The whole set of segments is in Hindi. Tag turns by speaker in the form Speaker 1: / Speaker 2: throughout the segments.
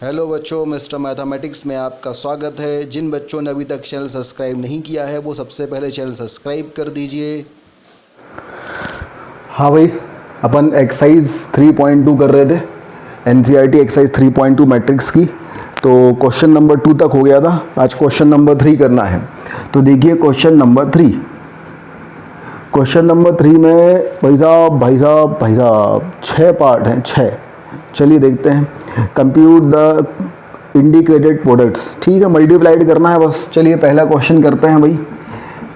Speaker 1: हेलो बच्चों, मिस्टर मैथमेटिक्स में आपका स्वागत है। जिन बच्चों ने अभी तक चैनल सब्सक्राइब नहीं किया है वो सबसे पहले चैनल सब्सक्राइब कर दीजिए।
Speaker 2: हाँ भाई, अपन एक्सरसाइज 3.2 कर रहे थे, एनसीईआरटी एक्सरसाइज 3.2 मैट्रिक्स की। तो क्वेश्चन नंबर 2 तक हो गया था, आज क्वेश्चन नंबर 3 करना है। तो देखिए क्वेश्चन नंबर 3 में भाई साहब 6 पार्ट हैं, 6। चलिए देखते हैं। कंप्यूट द इंडिकेटेड प्रोडक्ट्स, ठीक है, मल्टीप्लाइड करना है बस। चलिए पहला क्वेश्चन करते हैं भाई।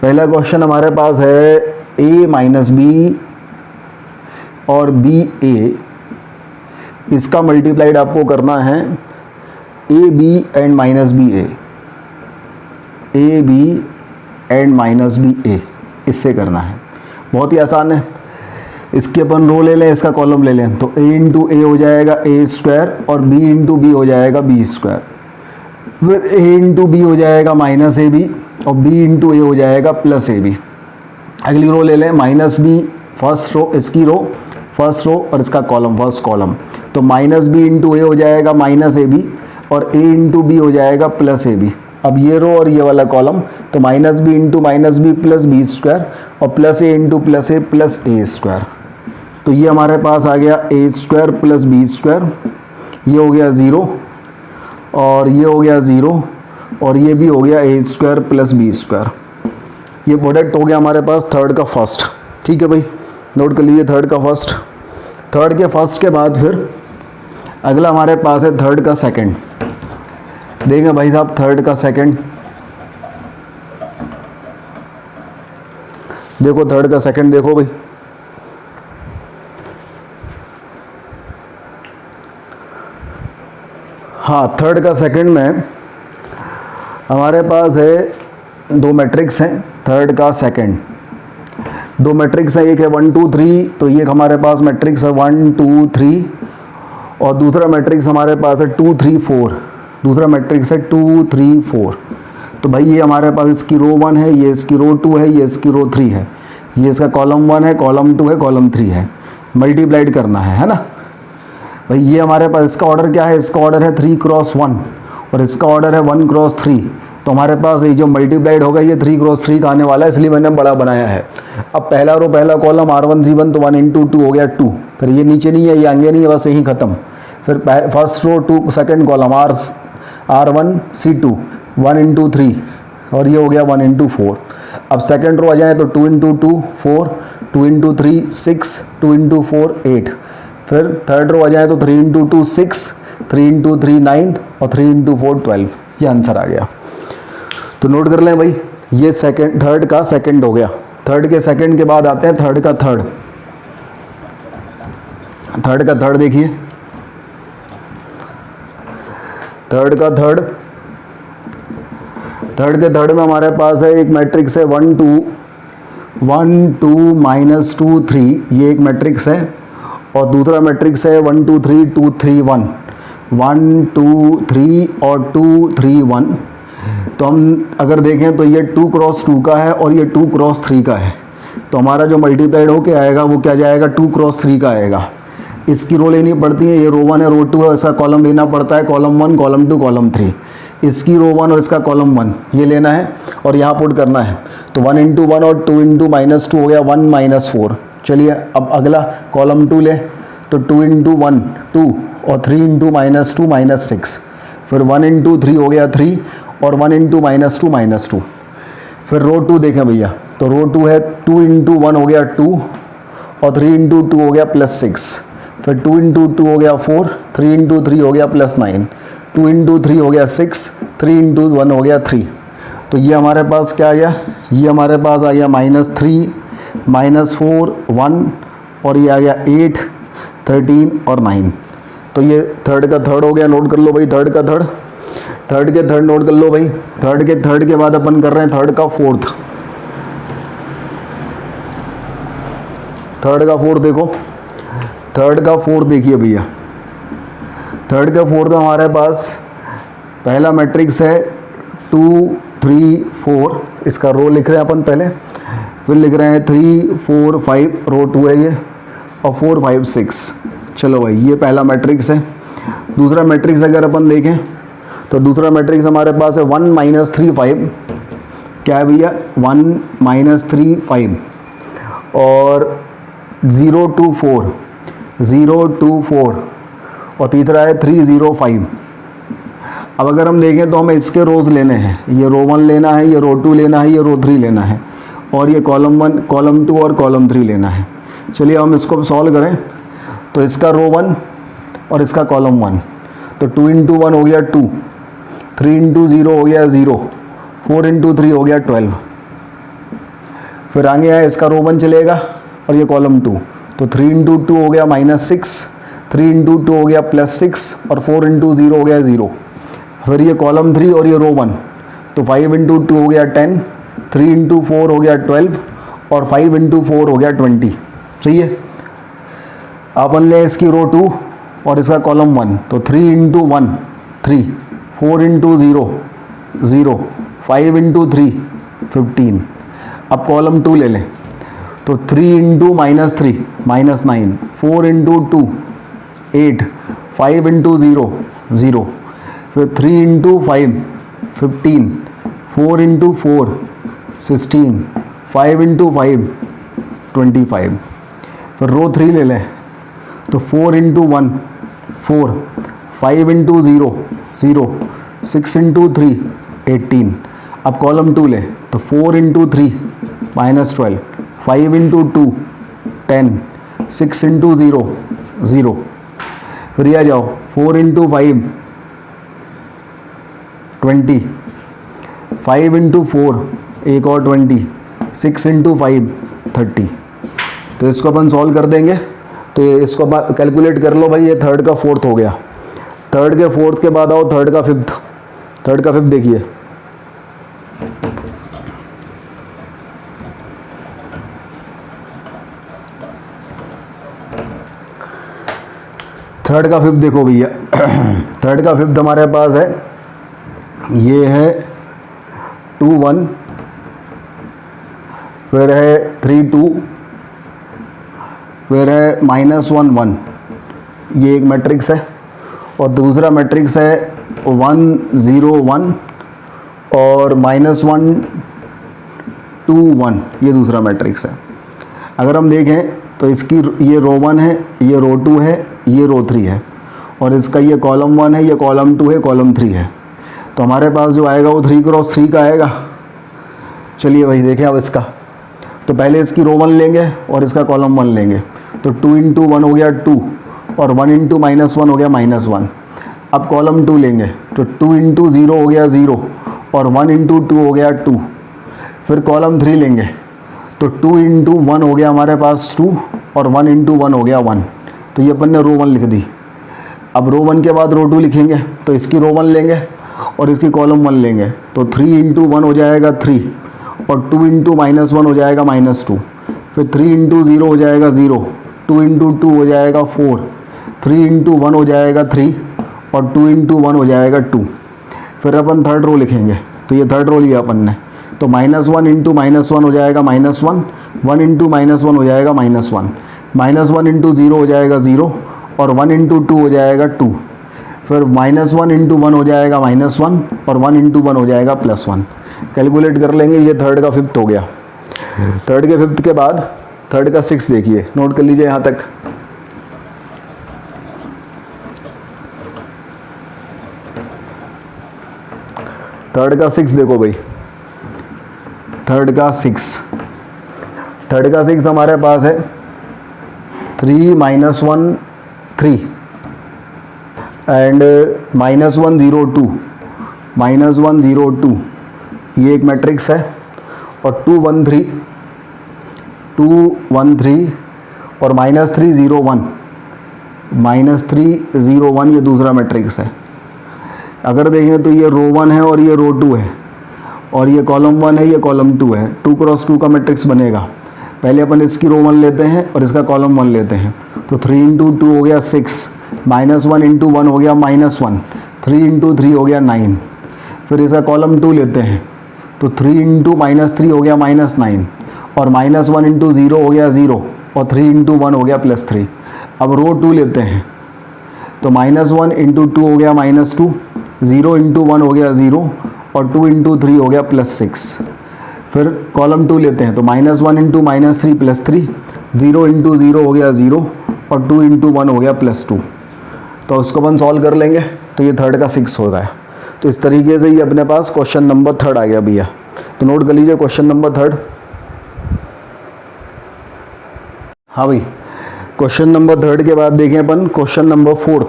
Speaker 2: पहला क्वेश्चन हमारे पास है a माइनस बी और बी ए, इसका मल्टीप्लाइड आपको करना है A B and minus B and minus B A, इससे करना है। बहुत ही आसान है। इसके अपन रो ले लें, इसका कॉलम ले लें, तो a इंटू ए हो जाएगा ए स्क्वायर और b इंटू बी हो जाएगा बी स्क्वायर। फिर a इंटू बी हो जाएगा माइनस ए बी और b इंटू ए हो जाएगा प्लस ए बी। अगली रो ले लें, माइनस बी फर्स्ट रो, इसकी रो फर्स्ट रो और इसका कॉलम फर्स्ट कॉलम, तो माइनस बी इंटू ए हो जाएगा माइनस ए बी और a इंटू बी हो जाएगा प्लस ए बी। अब ये रो और ये वाला कॉलम, तो minus B into minus B plus B square और plus A into plus A plus A square. तो ये हमारे पास आ गया A square plus B square, ये हो गया 0 और ये हो गया 0 और ये भी हो गया A square plus B square. ये प्रोडक्ट हो गया हमारे पास थर्ड का फर्स्ट। ठीक है भाई, नोट कर लीजिए थर्ड का फर्स्ट। थर्ड के फर्स्ट के बाद फिर अगला हमारे पास है थर्ड का सेकंड। देखें भाई साहब, थर्ड का सेकंड, देखो थर्ड का सेकंड, देखो भाई हाँ, थर्ड का सेकंड में हमारे पास है दो मैट्रिक्स हैं। थर्ड का सेकंड दो मैट्रिक्स है, एक है 1 2 3, तो ये हमारे पास मैट्रिक्स है 1 2 3 और दूसरा मैट्रिक्स हमारे पास है 2 3 4। दूसरा मैट्रिक्स है 2 3 4। तो भाई ये हमारे पास इसकी रो 1 है, ये इसकी रो 2 है, ये इसकी रो 3 है, ये इसका कॉलम 1 है, कॉलम 2 है, कॉलम 3 है। मल्टीप्लाइड करना है ना भाई। ये हमारे पास इसका ऑर्डर क्या है, इसका ऑर्डर है 3 क्रॉस 1 और इसका ऑर्डर है 1 क्रॉस 3। तो हमारे पास ये जो मल्टीप्लाइड होगा ये 3 क्रॉस 3 का आने वाला है, इसलिए मैंने बड़ा बनाया है। अब पहला रो पहला कॉलम R1 C1, तो 1 इंटू 2 हो गया 2, फिर ये नीचे नहीं है, ये आगे नहीं है, बस यही खत्म। फिर first row 2 second column R1 C2 1 into 3 और ये हो गया 1 इंटू 4। अब सेकेंड रो आ जाए तो 2 इंटू 2 4, 2 इंटू 3 6, 2 इंटू 4 8। फिर थर्ड रो आ जाए तो 3 इंटू 2 6, 3 इंटू 3 9 और 3 इंटू 4 12। ये आंसर आ गया। तो नोट कर लें भाई, ये सेकंड थर्ड का सेकंड हो गया। थर्ड के सेकंड के बाद आते हैं थर्ड का थर्ड। थर्ड का थर्ड देखिए, थर्ड का थर्ड, थर्ड के थर्ड में हमारे पास है एक मैट्रिक्स है 1 2 माइनस 2 3, ये एक मैट्रिक्स है। और दूसरा मैट्रिक्स है 1 2 3 2 3 1, 1 2 3 और 2 3 1। तो हम अगर देखें तो ये 2 क्रॉस 2 का है और ये 2 क्रॉस 3 का है। तो हमारा जो मल्टीप्लाइड होके आएगा वो क्या जाएगा, 2 क्रॉस 3 का आएगा। इसकी रो लेनी पड़ती है, ये रो 1 है, रो 2 है, इसका कॉलम लेना पड़ता है, कॉलम 1 कॉलम 2 कॉलम 3। इसकी रो 1 और इसका कॉलम 1 ये लेना है और यहाँ पुट करना है। तो 1 इंटू 1 और 2 इंटू माइनस 2 हो गया 1 माइनस 4। चलिए अब अगला कॉलम 2 ले, तो 2 इंटू 1 2 और 3 इंटू माइनस 2 माइनस 6। फिर 1 इंटू 3 हो गया 3 और 1 इंटू माइनस 2 माइनस 2। फिर रो 2 देखें भैया, तो रो 2 है 2 इंटू 1 हो गया 2 और 3 इंटू 2 हो गया प्लस 6। फिर 2 इंटू 2 हो गया 4, 3 इंटू 3 हो गया प्लस 9, 2 इंटू 3 हो गया 6, 3 इंटू 1 हो गया 3। तो ये हमारे पास क्या आ गया, ये हमारे पास आ गया -3 -4 1 और ये आ गया 8 13 और 9। तो ये थर्ड का थर्ड हो गया। नोट कर लो भाई थर्ड का थर्ड, थर्ड के थर्ड नोट कर लो भाई। थर्ड के बाद अपन कर रहे हैं थर्ड का फोर्थ। थर्ड का फोर्थ देखो, थर्ड का फोर्थ देखिए भैया। थर्ड का फोर्थ हमारे पास पहला मैट्रिक्स है 2 3 4, इसका रो लिख रहे हैं अपन पहले, फिर लिख रहे हैं 3 4 5, रो 2 है ये, और 4 5 6। चलो भाई ये पहला मैट्रिक्स है। दूसरा मैट्रिक्स अगर अपन देखें तो दूसरा मैट्रिक्स हमारे पास है 1 - 3 5, क्या है भैया 1 - 3 5, और 0 2 4, 0 2 4, और तीसरा है 3 0 5। अब अगर हम देखें तो हमें इसके रोज़ लेने हैं, ये रो 1 लेना है, ये रो 2 लेना है, ये रो 3 लेना है, और ये कॉलम 1 कॉलम 2 और कॉलम 3 लेना है। चलिए हम इसको सॉल्व करें। तो इसका रो 1 और इसका कॉलम 1, तो 2 × 1 हो गया 2, 3 × 0 हो गया 0, 4 × 3 हो गया 12। फिर आगे आया इसका रो 1 चलेगा और ये कॉलम 2, तो 3 × 2 हो गया -6, 3 × 2 हो गया +6, और 4 × 0 हो गया 0। फिर ये कॉलम 3 और ये रो 1, तो 5 × 2 हो गया 10, 3 × 4 हो गया 12, और 5 × 4 हो गया 20। सही है। अपन ले इसकी रो 2 और इसका कॉलम 1, तो 3 × 1 3, 4 × 0 0, 5 × 3 15। अब कॉलम 2 ले लें, तो 3 × -3 -9, 4 × 2 8, 5 × 0 0, फिर 3 × 5 15, 4 × 4 16, 5 × 5 25। फिर रो 3 ले लें, तो 4 × 1 4, 5 × 0 0, 6 × 3 18। अब कॉलम 2 लें, तो 4 × 3 -12, 5 × 2 10, 6 × 0 0। फिर ये आ जाओ 4 × 5 20, 5 × 4 एक और 20, 6 × 5 30। तो इसको अपन सॉल्व कर देंगे। तो ये इसको कैलकुलेट कर लो भाई, ये थर्ड का फोर्थ हो गया। थर्ड के फोर्थ के बाद आओ थर्ड का फिफ्थ। थर्ड का फिफ्थ देखिए, थर्ड का फिफ्थ देखो भैया। थर्ड का फिफ्थ हमारे पास है, ये है 2 1, फिर है 3 2, फिर है -1 1। ये एक मैट्रिक्स है। और दूसरा मैट्रिक्स है 1 0 1 और -1 2 1। ये दूसरा मैट्रिक्स है। अगर हम देखें तो इसकी ये रो 1 है, ये रो 2 है, ये रो 3 है, और इसका ये कॉलम 1 है, ये कॉलम 2 है, कॉलम 3 है। तो हमारे पास जो आएगा वो 3 × 3 का आएगा। चलिए भाई देखें अब इसका। तो पहले इसकी रो 1 लेंगे और इसका कॉलम 1 लेंगे। तो 2 × 1 हो गया 2, और 1 × -1 हो गया -1। अब कॉलम 2 लेंगे, तो 2 × 0 हो गया 0, और 1 × 2 हो गया 2। फिर कॉलम 3 लेंगे, तो 2 × 1 हो गया हमारे पास 2, और 1 × 1 हो गया 1। तो ये अपन ने रो 1 लिख दी। अब रो 1 के बाद रो 2 लिखेंगे, तो इसकी रो 1 लेंगे और इसकी कॉलम 1 लेंगे। तो 3 × 1 हो जाएगा 3, और 2 × -1 हो जाएगा -2। फिर 3 × 0 हो जाएगा 0, 2 × 2 हो जाएगा 4, 3 × 1 हो जाएगा 3, और 2 × 1 हो जाएगा 2। फिर अपन थर्ड रो लिखेंगे, तो ये थर्ड रो लिया अपन ने। तो -1 × -1 हो जाएगा -1, 1 × -1 हो जाएगा -1, -1 × 0 हो जाएगा 0, और 1 × 2 हो जाएगा 2। फिर -1 × 1 हो जाएगा -1, और 1 × 1 हो जाएगा +1। कैलकुलेट कर लेंगे। ये थर्ड का फिफ्थ हो गया। थर्ड के फिफ्थ के बाद थर्ड का सिक्स देखिए, नोट कर लीजिए यहाँ तक। थर्ड का सिक्स देखो भाई, थर्ड का सिक्स हमारे पास है 3 - 1 3 एंड -1 0 2, -1 0 2। ये एक मैट्रिक्स है। और 2 1 3 और -3 0 1, -3 0 1 ये दूसरा मैट्रिक्स है। अगर देखें तो ये रो 1 है और ये रो 2 है, और ये कॉलम 1 है, ये कॉलम 2 है। 2 × 2 का मैट्रिक्स बनेगा। पहले अपन इसकी रो 1 लेते हैं और इसका कॉलम 1 लेते हैं। तो 3 × 2 हो गया 6, -1 × 1 हो गया -1, 3 × 3 हो गया 9। फिर इसका कॉलम 2 लेते हैं, तो 3 × -3 हो गया -9, और -1 × 0 हो गया 0, और 3 × 1 हो गया +3। अब रो 2 लेते हैं, तो -1 इंटू 2 हो गया -2, 0 इंटू 1 हो गया 0 और 2 इंटू 3 हो गया +6। फिर कॉलम 2 लेते हैं तो -1 इंटू -3 +3, 0 इंटू 0 हो गया 0 और 2 इंटू 1 हो गया +2। तो उसको अपन सॉल्व कर लेंगे तो ये थर्ड का 6 हो गया। तो इस तरीके से ये अपने पास क्वेश्चन नंबर 3 आ गया भैया। तो नोट कर लीजिए क्वेश्चन नंबर 3। हाँ भाई, क्वेश्चन नंबर 3 के बाद देखें अपन क्वेश्चन नंबर 4।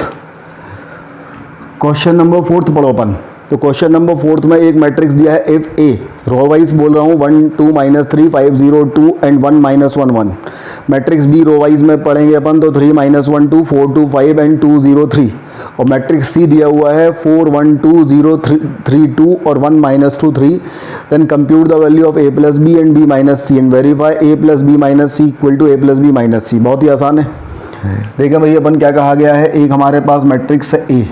Speaker 2: क्वेश्चन नंबर 4 पढ़ो अपन। तो क्वेश्चन नंबर 4 में एक मैट्रिक्स दिया है एफ ए, रो वाइज बोल रहा हूँ 1 2 -3 5 0 2 and 1 -1 1। Matrix B row wise में पढ़ेंगे अपन तो 3 -1 2 4 2 5 एंड 2 0 3। और मैट्रिक्स सी दिया हुआ है 4 1 2 0 3 2 और 1 -2 3। Then compute the value of A plus B and B minus C and verify A plus B minus C equal to A plus B minus C. बहुत ही आसान है। देखिए भाई अपन क्या कहा गया है, एक हमारे पास मैट्रिक्स है ए।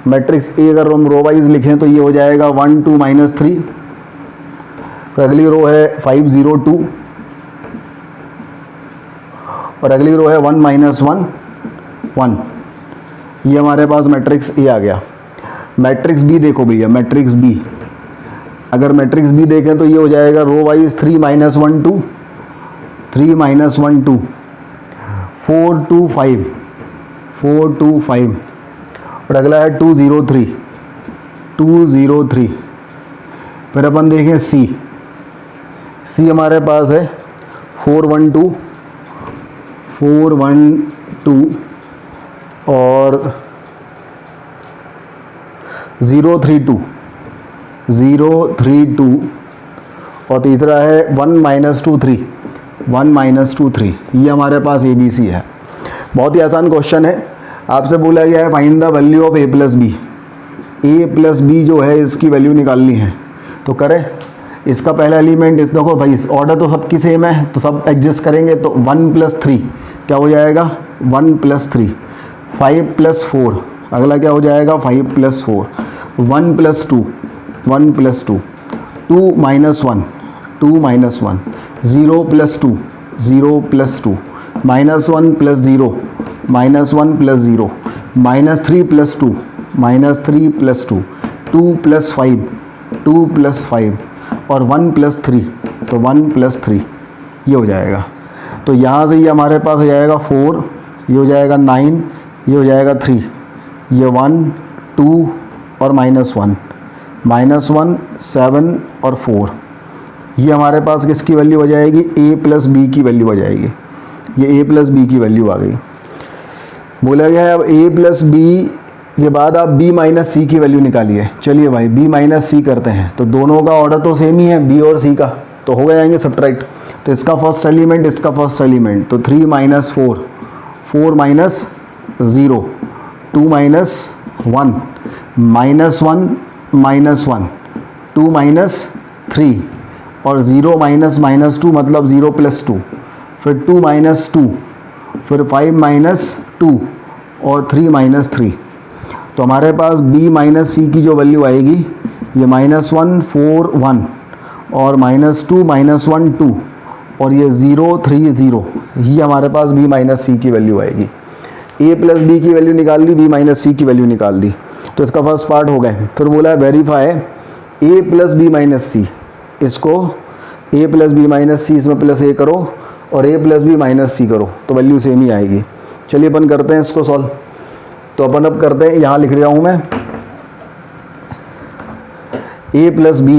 Speaker 2: मैट्रिक्स ए अगर हम रो वाइज लिखें तो ये हो जाएगा 1 2 -3। तो अगली रो है 5 0 2 और अगली रो है 1 -1 1। ये हमारे पास मैट्रिक्स ए आ गया। मैट्रिक्स बी देखो भैया, मैट्रिक्स बी अगर मैट्रिक्स बी देखें तो ये हो जाएगा रो वाइज 3 -1 2 3 -1 2 4 2 5 4 2 5 और अगला है 2 0 3 2 0 3। फिर अपन देखें सी। सी हमारे पास है 4 1 2 4 1 2 और 0 3 2 0 3 2 और तीसरा है 1 -2 3 1 -2 3। ये हमारे पास ए बी सी है। बहुत ही आसान क्वेश्चन है। आपसे बोला गया है find the value of A plus B. A plus B जो है इसकी वैल्यू निकालनी है। तो करें, इसका पहला एलिमेंट इस देखो भाई, ऑर्डर तो सबकी सेम है तो सब एडजस्ट करेंगे। तो 1 + 3 क्या हो जाएगा 1 + 3, 5 + 4 अगला क्या हो जाएगा 5 + 4, 1 + 2 1 + 2 2 -1 2 -1 0 + 2 0 + 2 -1 + 0 -1 + 0 -3 + 2 -3 + 2 2 + 5 2 + 5 और 1 + 3 तो 1 + 3 ये हो जाएगा। तो यहाँ से ये हमारे पास हो जाएगा 4, ये हो जाएगा 9, ये हो जाएगा 3, ये 1 2 और -1 -1 7 और 4। ये हमारे पास किसकी वैल्यू हो जाएगी a + b की वैल्यू हो जाएगी। ये a + b की वैल्यू आ गई। बोला गया है अब a + b के बाद आप b - c की वैल्यू निकालिए। चलिए भाई b - c करते हैं। तो दोनों का ऑर्डर तो सेम ही है b और c का, तो हो जाएंगे सब्ट्रैक्ट। तो इसका फर्स्ट एलिमेंट इसका फर्स्ट एलिमेंट तो 3 - 4 4 - 0 2 - 1 -1 -1 2 - 3 और 0 -2 मतलब 0 + 2 फिर 2 - 2 फिर 5 - 2 और 3 - 3। तो हमारे पास b - c की जो वैल्यू आएगी ये -1 4 1 और -2 -1 2 और ये 0 3 0। ये हमारे पास b - c की वैल्यू आएगी। a + b की वैल्यू निकाल ली, b - c की वैल्यू निकाल दी। तो इसका फर्स्ट पार्ट हो गए। फिर बोला है वेरीफाई a + b - c। इसको a + b - c इसमें +a करो और a + b - c करो तो वैल्यू सेम ही आएगी। चलिए अपन करते हैं इसको सॉल्व। तो अपन अब करते हैं, यहाँ लिख रहा हूँ मैं a + b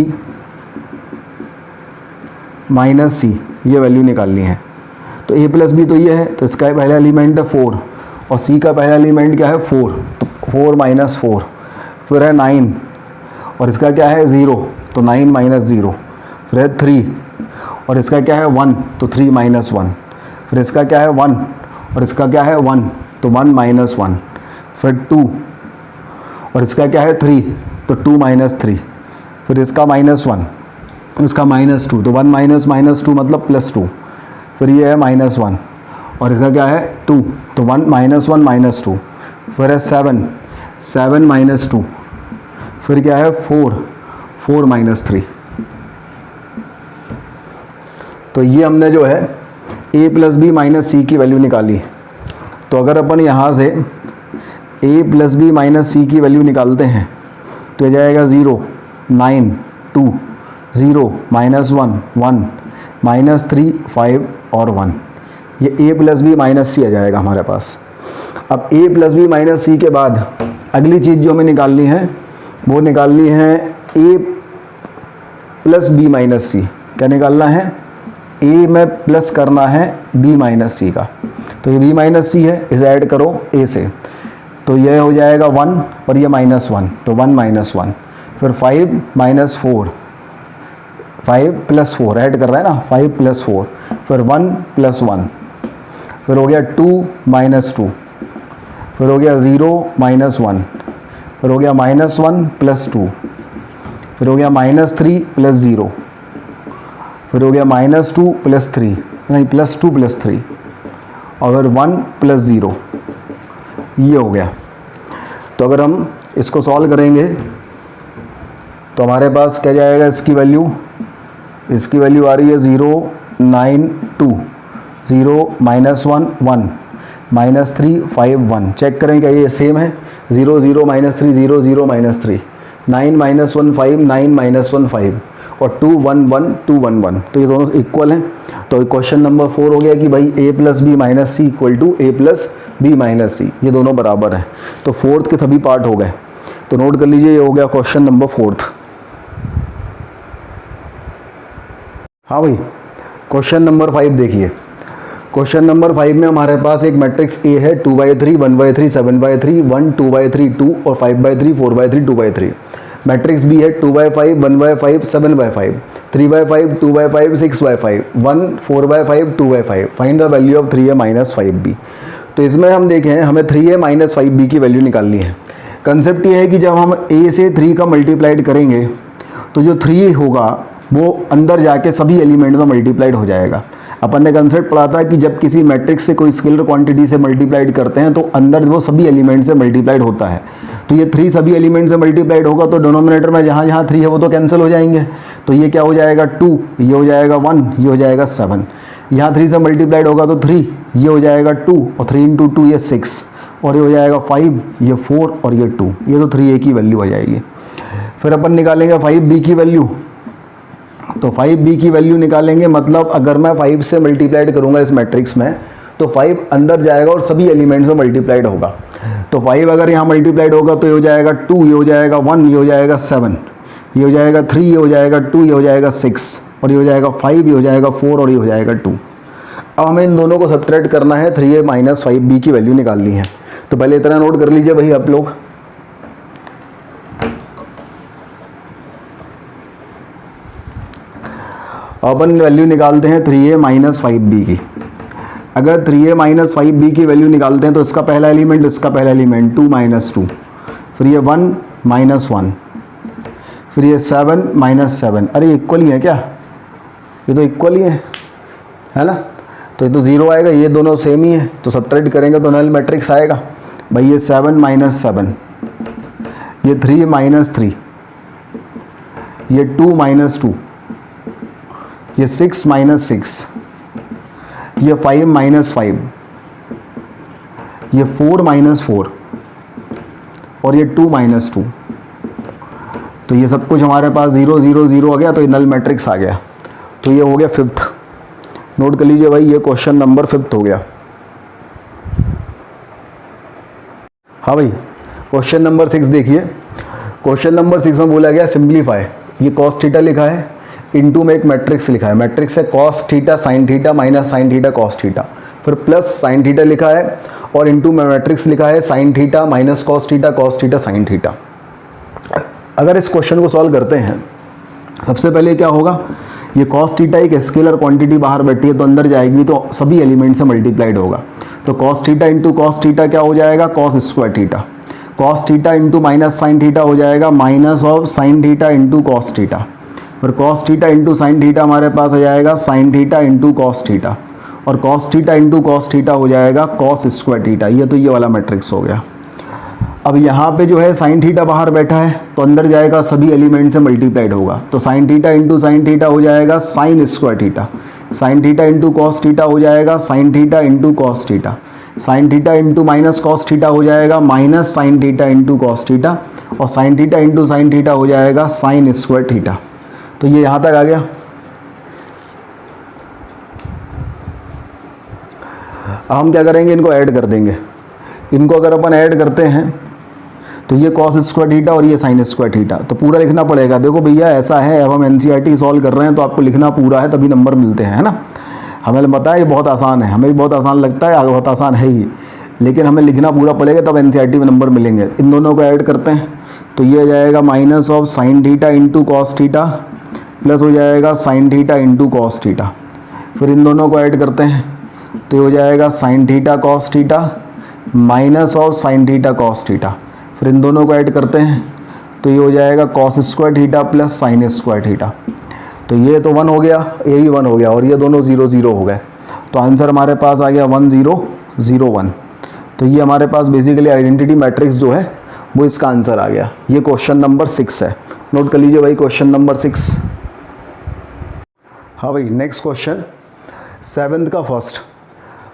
Speaker 2: - c ये वैल्यू निकालनी है। तो a + b तो ये है, तो इसका पहला एलिमेंट है 4 और c का पहला एलिमेंट क्या है 4, तो 4 - 4 फिर है 9 और इसका क्या है 0 तो 9 - 0 फिर है 3 और इसका क्या है 1 तो 3 - 1 फिर इसका क्या है 1 और इसका क्या है 1 तो 1 - 1 फिर 2 और इसका क्या है 3 तो 2 - 3 फिर इसका -1 इसका -2 तो 1 - 2 मतलब +2 फिर ये है -1 और इसका क्या है 2 तो 1 -1 -2 फिर है 7 7 - 2 फिर क्या है 4 4 - 3। तो ये हमने जो है a + b - c की वैल्यू निकाली। तो अगर अपन यहाँ से ए प्लस बी माइनस सी की वैल्यू निकालते हैं तो ये जाएगा 0, 9, 2, 0, -1, 1, -3, 5 और 1। ये ए प्लस बी माइनस सी आ जाएगा हमारे पास। अब ए प्लस बी माइनस सी के बाद अगली चीज़ जो हमें निकालनी है वो निकालनी है ए प्लस बी माइनस सी। क्या निकालना है? ए में प्लस करना है बी माइनस सी का। तो ये बी माइनस सी है, इसे ऐड करो ए से, तो ये हो जाएगा 1 और ये -1, तो 1 - 1, फिर 5 - 4, 5 + 4 ऐड कर रहा है ना, 5 + 4, फिर 1 + 1, फिर हो गया 2 - 2, फिर हो गया 0 - 1, फिर हो गया -1 + 2, फिर हो गया -3 + 0, फिर हो गया -2 + 3, नहीं +2 + 3, और फिर 1 + 0, ये हो गया। तो अगर हम इसको सॉल्व करेंगे तो हमारे पास क्या जाएगा? इसकी वैल्यू आ रही है 0, 9, 2, 0 - 1, 1, -3, 5, 1। चेक करें क्या ये सेम है? 0, 0, -3, 0, 0, -3, 9 - 1, 5, 9 - 1, 5, और 2, 1, 1, 2, 1, 1, तो ये दोनों इक्वल हैं। तो क्वेश्चन नंबर 4 हो गया कि भाई a + b - c = a + b - c, ये दोनों बराबर हैं। तो फोर्थ के सभी पार्ट हो गए। तो नोट कर लीजिए, ये हो गया क्वेश्चन नंबर 4। हाँ भाई, क्वेश्चन नंबर 5 देखिए। क्वेश्चन नंबर 5 में हमारे पास एक मैट्रिक्स ए है, 2/3, 1/3, 7/3, 1, 2/3, 2 और 5/3, 4/3, 2/3। मैट्रिक्स बी है 2/5, 1/5, 7/5, 3/5, 2/5, 6/5, 1, 4/5, 2/5। Find the value of 3a - 5b। तो इसमें हम देखें, हमें 3a - 5b की वैल्यू निकालनी है। कंसेप्ट ये है कि जब हम a से 3 का मल्टीप्लाइड करेंगे तो जो 3 होगा वो अंदर जाके सभी एलिमेंट में मल्टीप्लाइड हो जाएगा। अपन ने कंसेप्ट पढ़ा था कि जब किसी मैट्रिक्स से कोई स्केलर क्वांटिटी से मल्टीप्लाइड करते हैं तो अंदर वो सभी एलिमेंट से मल्टीप्लाइड होता है। तो ये 3 सभी एलिमेंट से मल्टीप्लाइड होगा तो डिनोमिनेटर में जहाँ जहाँ 3 है वो तो कैंसिल हो जाएंगे। तो ये क्या हो जाएगा? 2, ये हो जाएगा 1, ये हो जाएगा 7। यहाँ 3 से मल्टीप्लाइड होगा तो 3, ये हो जाएगा 2, और 3 × 2 ये 6, और ये हो जाएगा 5, ये 4 और ये 2। ये तो 3a की वैल्यू हो जाएगी। फिर अपन निकालेंगे 5b की वैल्यू। तो 5b की वैल्यू निकालेंगे, मतलब अगर मैं 5 से मल्टीप्लाइड करूंगा इस मैट्रिक्स में तो 5 अंदर जाएगा और सभी एलिमेंट्स में मल्टीप्लाइड होगा। तो 5 अगर यहाँ मल्टीप्लाइड होगा तो ये हो जाएगा 2, ये हो जाएगा 1, ये हो जाएगा 7, ये हो जाएगा 3, ये हो जाएगा 2, ये हो जाएगा 6, और ये हो जाएगा 5, ये हो जाएगा 4 और ये हो जाएगा 2। अब हमें इन दोनों को सब्ट्रैक्ट करना है, 3a - 5b की वैल्यू निकालनी है। तो पहले इतना नोट कर लीजिए भाई आप लोग। अपन वैल्यू निकालते हैं 3a - 5b की। अगर 3a - 5b की वैल्यू निकालते हैं तो इसका पहला एलिमेंट, इसका पहला एलिमेंट 2 - 2, फिर ये 1 - 1, फिर ये 7 - 7। अरे इक्वल ही है क्या? ये तो इक्वल ही है ना? तो ये तो 0 आएगा, ये दोनों सेम ही है, तो सब्ट्रैक्ट करेंगे तो नल मैट्रिक्स आएगा भाई। ये 7 - 7, ये 3 - 3, ये 2 - 2, ये 6 - 6, ये 5 - 5, ये 4 - 4, और ये 2 - 2। तो ये सब कुछ हमारे पास 0 0 0 आ गया, तो ये नल मैट्रिक्स आ गया। तो ये हो गया 5th। नोट कर लीजिए भाई, ये क्वेश्चन नंबर 5th हो गया। हाँ भाई, क्वेश्चन नंबर 6 देखिए। क्वेश्चन नंबर 6 में बोला गया सिंप्लीफाई। ये cos थीटा लिखा है, इनटू में एक मैट्रिक्स लिखा है। मैट्रिक्स है cos theta sin theta minus sin theta cos theta, फिर प्लस sin थीटा लिखा है, और इनटू में मैट्रिक्स लिखा है sin theta minus cos theta sin theta. अगर इस क्वेश्चन को सॉल्व करते हैं, सबसे पहले क्या होगा? ये cos थीटा एक स्केलर क्वांटिटी बाहर बैठी है तो अंदर जाएगी तो सभी एलिमेंट से मल्टीप्लाइड होगा। तो cos theta into cos theta क्या हो जाएगा? cos² theta. cos theta into minus sin theta हो जाएगा minus of sin theta into cos theta. फिर cos theta into sin theta हमारे पास आ जाएगा sin theta into cos theta, और cos theta into cos theta हो जाएगा cos² थीटा। ये तो ये वाला मैट्रिक्स हो गया। अब यहाँ पे जो है sin थीटा बाहर बैठा है तो अंदर जाएगा, सभी एलिमेंट से मल्टीप्लाइड होगा। तो sin theta into sin theta हो जाएगा sin² theta, sin theta into cos theta हो जाएगा sin theta into cos theta. Sine theta into minus cos theta हो जाएगा minus sine theta into cos theta, और sine theta into sine theta हो जाएगा साइन स्क्वायर थीटा। तो ये यहाँ तक आ गया। अब हम क्या करेंगे, इनको ऐड कर देंगे। इनको अगर अपन ऐड करते हैं तो ये कॉस स्क्वायर थीटा और ये साइन स्क्वायर थीटा, तो पूरा लिखना पड़ेगा। देखो भैया ऐसा है, अब हम एनसीईआरटी सॉल्व कर रहे हैं तो आपको लिखना पूरा है, तभी नंबर मिलते हैं, है ना। हमें पता है ये बहुत आसान है, हमें भी बहुत आसान लगता है, बहुत आसान है ही, लेकिन हमें लिखना पूरा पड़ेगा तब एनसीईआरटी में नंबर मिलेंगे। इन दोनों को ऐड करते हैं तो ये हो जाएगा minus of sign theta into cos theta plus हो जाएगा sign theta into cos theta. फिर इन दोनों को ऐड करते हैं तो ये हो जाएगा sine theta cos theta minus of sine theta cos theta. फिर इन दोनों को ऐड करते हैं तो ये हो जाएगा cos square theta plus sine square theta. तो ये तो 1 हो गया, ये भी 1 हो गया, और ये दोनों 0 0 हो गए। तो आंसर हमारे पास आ गया 1 0 0 1। तो ये हमारे पास बेसिकली आइडेंटिटी मैट्रिक्स जो है वो इसका आंसर आ गया। ये क्वेश्चन नंबर 6 है, नोट कर लीजिए भाई, क्वेश्चन नंबर 6। हाँ भाई, नेक्स्ट क्वेश्चन 7th का फर्स्ट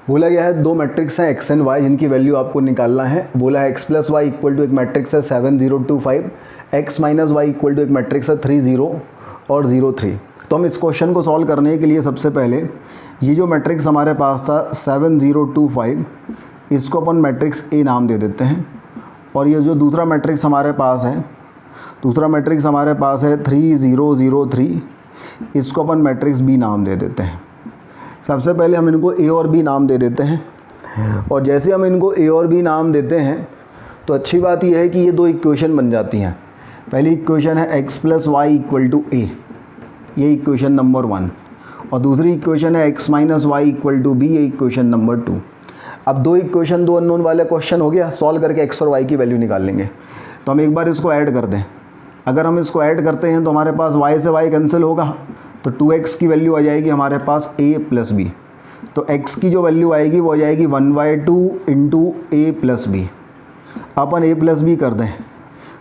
Speaker 2: बोला गया है, दो मैट्रिक्स हैं एक्स एंड वाई जिनकी वैल्यू आपको निकालना है। बोला है X plus Y equal to एक मैट्रिक्स है 7 0 2 5, X minus Y equal to एक मैट्रिक्स है 3 0 और 0 3। तो हम इस क्वेश्चन को सॉल्व करने के लिए सबसे पहले ये जो मैट्रिक्स हमारे पास था 7 0 2 5, इसको अपन मैट्रिक्स ए नाम दे देते हैं। और ये जो दूसरा मैट्रिक्स हमारे पास है, दूसरा मैट्रिक्स हमारे पास है 3 0 0 3, इसको अपन मैट्रिक्स बी नाम दे देते हैं। सबसे पहले हम इनको ए और बी नाम दे देते हैं, और जैसे हम इनको ए और बी नाम देते हैं तो अच्छी बात यह है कि ये दो इक्वेशन बन जाती हैं। पहली इक्वेशन है X plus Y equal to A, ये इक्वेशन नंबर 1, और दूसरी इक्वेशन है X minus Y equal to B, ये इक्वेशन नंबर 2। अब दो इक्वेशन, दो अननोन वाले क्वेश्चन हो गया, सॉल्व करके एक्स और वाई की वैल्यू निकाल लेंगे। तो हम एक बार इसको ऐड कर दें। अगर हम इसको ऐड करते हैं तो हमारे पास y से y कैंसिल होगा, तो 2x की वैल्यू आ जाएगी हमारे पास a प्लस बी। तो x की जो वैल्यू आएगी वो आ जाएगी 1/2 इंटू a प्लस बी। अपन a प्लस बी कर दें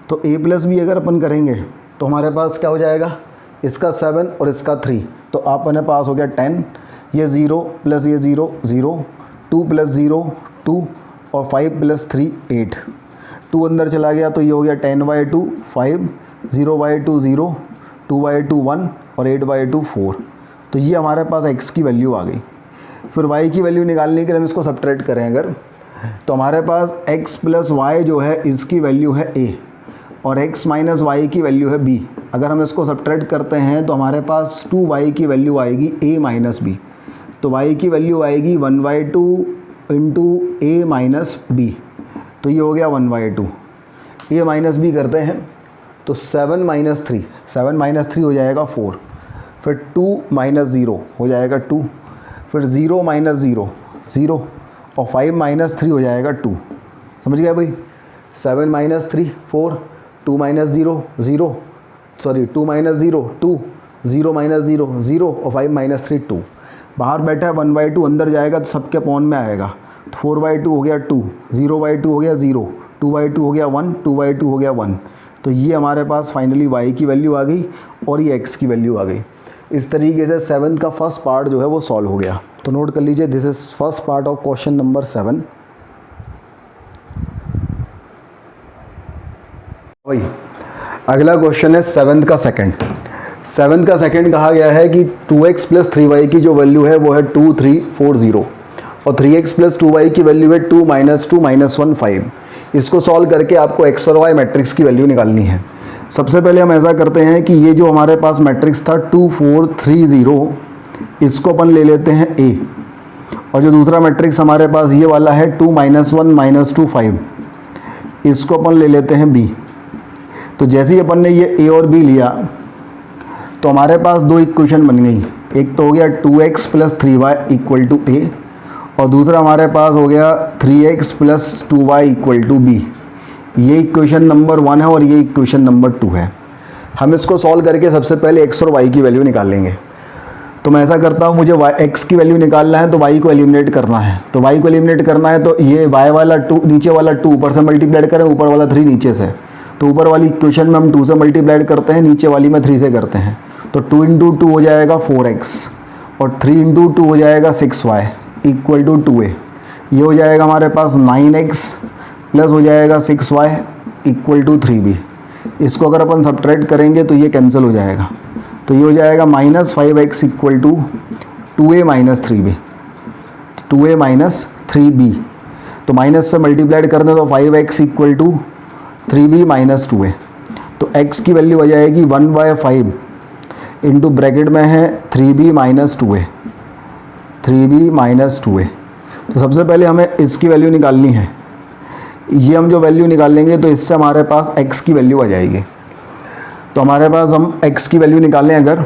Speaker 2: तो a प्लस बी अगर अपन करेंगे तो हमारे पास क्या हो जाएगा, इसका 7 और इसका 3, तो अपने पास हो गया 10, ये 0 प्लस ये 0 0, 2 प्लस 0 2, और 5 प्लस 3 8, 2 अंदर चला गया तो ये हो गया 10/2 5, 0/2 0, 2/2 1 और 8/2 4। तो ये हमारे पास x की वैल्यू आ गई। फिर y की वैल्यू निकालने के लिए हम इसको सब्ट्रैक्ट करें अगर, तो हमारे पास x प्लस वाई जो है इसकी वैल्यू है a, और x माइनस वाई की वैल्यू है b। अगर हम इसको सब्ट्रैक्ट करते हैं तो हमारे पास 2y की वैल्यू आएगी a माइनस b। तो y की वैल्यू आएगी 1/2 इंटू a माइनस b, तो ये हो गया 1/2। a माइनस b करते हैं तो 7 माइनस 3, 7 माइनस 3 हो जाएगा 4, फिर 2 माइनस 0 हो जाएगा 2, फिर 0 माइनस 0 0, और 5 माइनस 3 हो जाएगा 2। समझ गया भाई, 7 minus 3 4, 2 minus 0 0, sorry 2 minus 0 2, 0 minus 0 0, और 5 माइनस 3 2। बाहर बैठा है 1/2, अंदर जाएगा तो सबके पॉन में आएगा, तो 4/2 हो गया 2, 0/2 हो गया 0, 2/2 हो गया 1, 2/2 हो गया 1। तो ये हमारे पास फाइनली y की वैल्यू आ गई और ये x की वैल्यू आ गई। इस तरीके से 7 का फर्स्ट पार्ट जो है वो सॉल्व हो गया। तो नोट कर लीजिए, this is first part of question number 7। वही अगला क्वेश्चन है 7th का सेकंड। 7th का सेकंड कहा गया है कि 2x प्लस 3y की जो वैल्यू है वो है 2 3 4 0, और 3x प्लस 2y की वैल्यू है 2 माइनस 2 माइनस 1 5। इसको सॉल्व करके आपको x और y मैट्रिक्स की वैल्यू निकालनी है। सबसे पहले हम ऐसा करते हैं कि ये जो हमारे पास मैट्रिक्स था 2 4 3 0, इसको अपन ले लेते हैं a, और जो दूसरा मैट्रिक्स हमारे पास ये वाला है 2 माइनस 1 माइनस 2 5, इसको अपन ले लेते हैं b। तो जैसे ही अपन ने ये a और b लिया तो हमारे पास दो इक्वेशन बन गई। एक तो हो गया 2x plus 3y equal to a, और दूसरा हमारे पास हो गया 3x plus 2y equal to b। ये इक्वेशन नंबर 1 है और ये इक्वेशन नंबर 2 है। हम इसको सॉल्व करके सबसे पहले x और y की वैल्यू निकालेंगे। तो मैं ऐसा करता हूँ, मुझे x की वैल्यू निकालना है तो y को एलिमिनेट करना है। तो y को एलिमिनेट करना है तो ये y वाला 2 नीचे वाला 2 ऊपर से मल्टीप्लाइड करें, ऊपर वाला 3 नीचे से। तो ऊपर वाली इक्वेशन में हम 2 से मल्टीप्लाइड करते हैं, नीचे वाली में 3 से करते हैं। तो 2 इंटू 2 हो जाएगा 4x, और 3 इंटू 2 हो जाएगा 6y इक्वल टू 2a। ये हो जाएगा हमारे पास 9x प्लस हो जाएगा 6y इक्वल टू 3b। इसको अगर अपन सब्ट्रैक्ट करेंगे तो ये कैंसिल हो जाएगा, तो ये हो जाएगा -5x equal to 2a minus 3b, 2a minus 3b। तो माइनस से मल्टीप्लाइड कर दें तो 5x equal to 3b minus 2a। तो x की वैल्यू आ जाएगी 1/5 इंटू ब्रैकेट में है 3b minus 2a, 3b minus 2a। तो सबसे पहले हमें इसकी वैल्यू निकालनी है। ये हम जो वैल्यू निकालेंगे तो इससे हमारे पास x की वैल्यू आ जाएगी। तो हमारे पास हम x की वैल्यू निकालें अगर,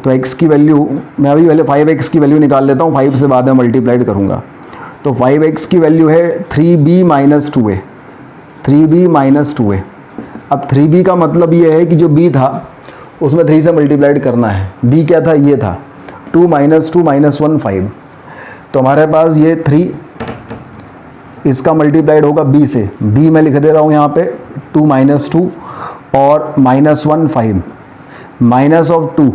Speaker 2: तो x की वैल्यू मैं अभी पहले 5x की वैल्यू निकाल लेता हूँ, 5 से बाद में मल्टीप्लाइड करूँगा। तो 5x की वैल्यू है 3b minus 2a, 3b minus 2a। अब 3b का मतलब ये है कि जो b था उसमें 3 से मल्टीप्लाइड करना है। b क्या था, ये था 2 माइनस 2 माइनस 1 5। तो हमारे पास ये 3 इसका मल्टीप्लाइड होगा b से, b मैं लिख दे रहा हूँ यहाँ पे 2 माइनस 2 और माइनस 1 5 माइनस ऑफ 2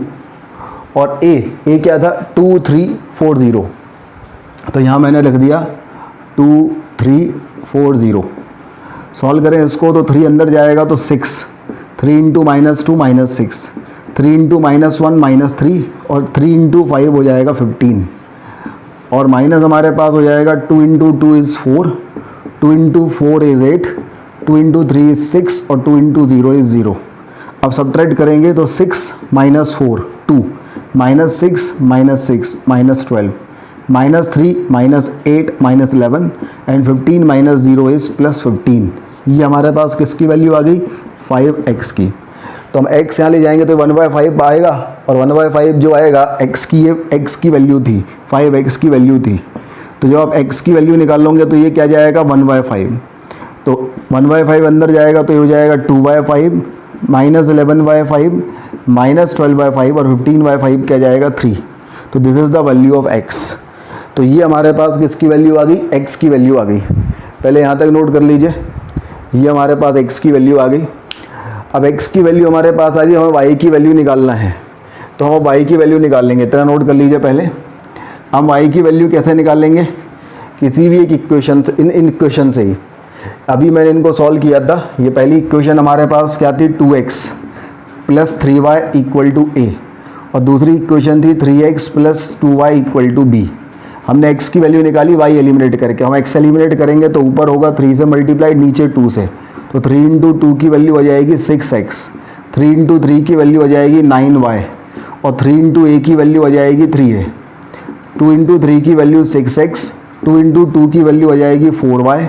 Speaker 2: और a क्या था 2 3 4 0। तो यहाँ मैंने लिख दिया 2 3 4 0। सॉल्व करें इसको तो 3 अंदर जाएगा तो 6, 3 into minus 2 minus 6, 3 into minus 1 minus 3 और 3 इंटू 5 हो जाएगा 15 और माइनस हमारे पास हो जाएगा 2 into 2 is 4, 2 into 4 is 8, 2 into 3 is 6 और 2 इंटू 0 इज़ 0। अब सब्ट्रैक्ट करेंगे तो 6 minus 4 2, minus 6 minus 6 minus 12, minus 3 minus 8 minus 11 and 15 minus 0 is plus 15। ये हमारे पास किसकी वैल्यू आ गई, 5x की। तो हम x यहाँ ले जाएंगे तो 1/5 आएगा और 1/5 जो आएगा x की, ये x की वैल्यू थी, 5x की वैल्यू थी। तो जब आप x की वैल्यू निकालोगे तो ये क्या जाएगा 1/5। तो 1/5 अंदर जाएगा तो ये हो जाएगा 2/5 माइनस 11/5 माइनस 12/5 और 15/5 क्या जाएगा 3। तो this is the value of x। तो ये हमारे पास किसकी वैल्यू आ गई, x की वैल्यू आ गई। पहले यहाँ तक नोट कर लीजिए, ये हमारे पास x की वैल्यू आ गई। अब x की वैल्यू हमारे पास आ गई, हमें y की वैल्यू निकालना है। तो हम y की वैल्यू निकालेंगे, इतना नोट कर लीजिए। पहले हम y की वैल्यू कैसे निकालेंगे, किसी भी एक इक्वेशन से, इन इक्वेशन से ही। अभी मैंने इनको सॉल्व किया था। ये पहली इक्वेशन हमारे पास क्या थी, 2x plus 3y equal to a और दूसरी इक्वेशन थी 3x plus 2y equal to b। हमने x की वैल्यू निकाली y एलिमिनेट करके। हम x एलिमिनेट करेंगे तो ऊपर होगा 3 से मल्टीप्लाइड, नीचे 2 से। तो 3 इंटू 2 की वैल्यू हो जाएगी 6x, 3 इंटू 3 की वैल्यू हो जाएगी 9y और 3 इंटू a की वैल्यू हो जाएगी 3a। 2 इंटू 3 की वैल्यू 6x, 2 इंटू 2 की वैल्यू हो जाएगी 4y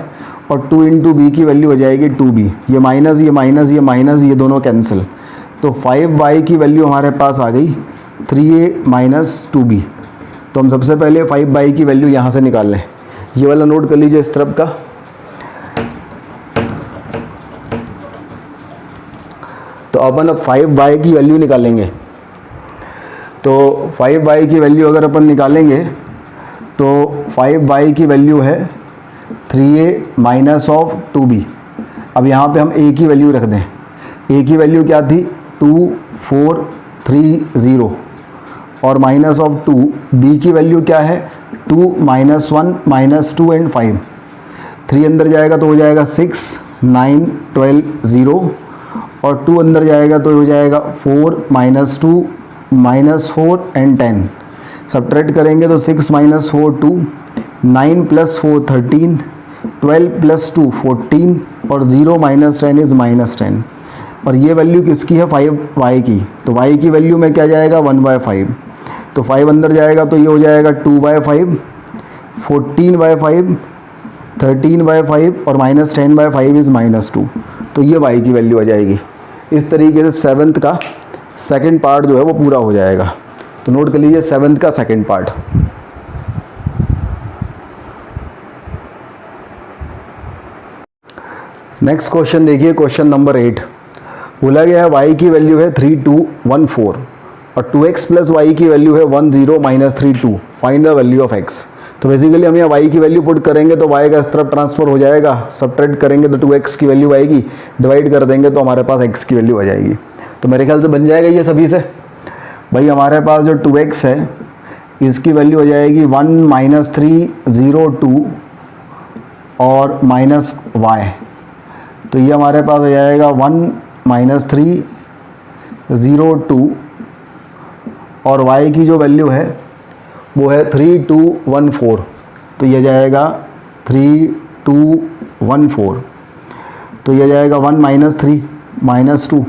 Speaker 2: और 2 इंटू b की वैल्यू हो जाएगी 2b। ये माइनस ये माइनस ये माइनस, ये दोनों कैंसिल। तो 5y की वैल्यू हमारे पास आ गई 3a माइनस 2b। तो हम सबसे पहले 5y की वैल्यू यहाँ से निकाल लें। ये वाला नोट कर लीजिए इस तरफ का। तो अपन अब 5y की वैल्यू निकालेंगे। तो 5y की वैल्यू अगर अपन निकालेंगे तो 5y की वैल्यू है 3a माइनस ऑफ 2b। अब यहाँ पे हम a की वैल्यू रख दें। a की वैल्यू क्या थी 2 4 3 0 और माइनस ऑफ 2। b की वैल्यू क्या है 2 माइनस 1 माइनस 2 एंड 5। 3 अंदर जाएगा तो हो जाएगा 6 9 12 0 और 2 अंदर जाएगा तो हो जाएगा 4 माइनस 2 माइनस 4 एंड 10। सब्ट्रैक्ट करेंगे तो 6 माइनस 4 2, 9 प्लस 4 13, 12 प्लस 2 14 और 0 माइनस 10 इज़ माइनस 10। और ये वैल्यू किसकी है 5y की। तो y की वैल्यू में क्या जाएगा 1/5। तो 5 अंदर जाएगा तो ये हो जाएगा 2/5, 14/5, 13/5 और माइनस 10/5 इज़ माइनस 2। तो ये y की वैल्यू आ जाएगी। इस तरीके से 7th का सेकंड पार्ट जो है वो पूरा हो जाएगा। तो नोट कर लीजिए 7th का सेकंड पार्ट। नेक्स्ट क्वेश्चन देखिए, क्वेश्चन नंबर 8। बोला गया है y की वैल्यू है 3214 और 2x प्लस y की वैल्यू है 10 minus 32। Find the value of x। तो बेसिकली हम यहाँ y की वैल्यू पुट करेंगे तो y का इस तरफ ट्रांसफर हो जाएगा। सब्ट्रैक्ट करेंगे तो 2x की वैल्यू आएगी, डिवाइड कर देंगे तो हमारे पास x की वैल्यू आ जाएगी। तो मेरे ख्याल से बन जाएगा ये सभी से। भाई हमारे पास जो 2x है इसकी वैल्यू हो जाएगी 1 माइनस 3 0 2 और माइनस वाई, तो ये हमारे पास हो जाएगा 1 माइनस 3 0 2 और y की जो वैल्यू है वो है 3 2 1 4, तो ये जाएगा 3 2 1 4, तो ये जाएगा 1 minus 3 minus 2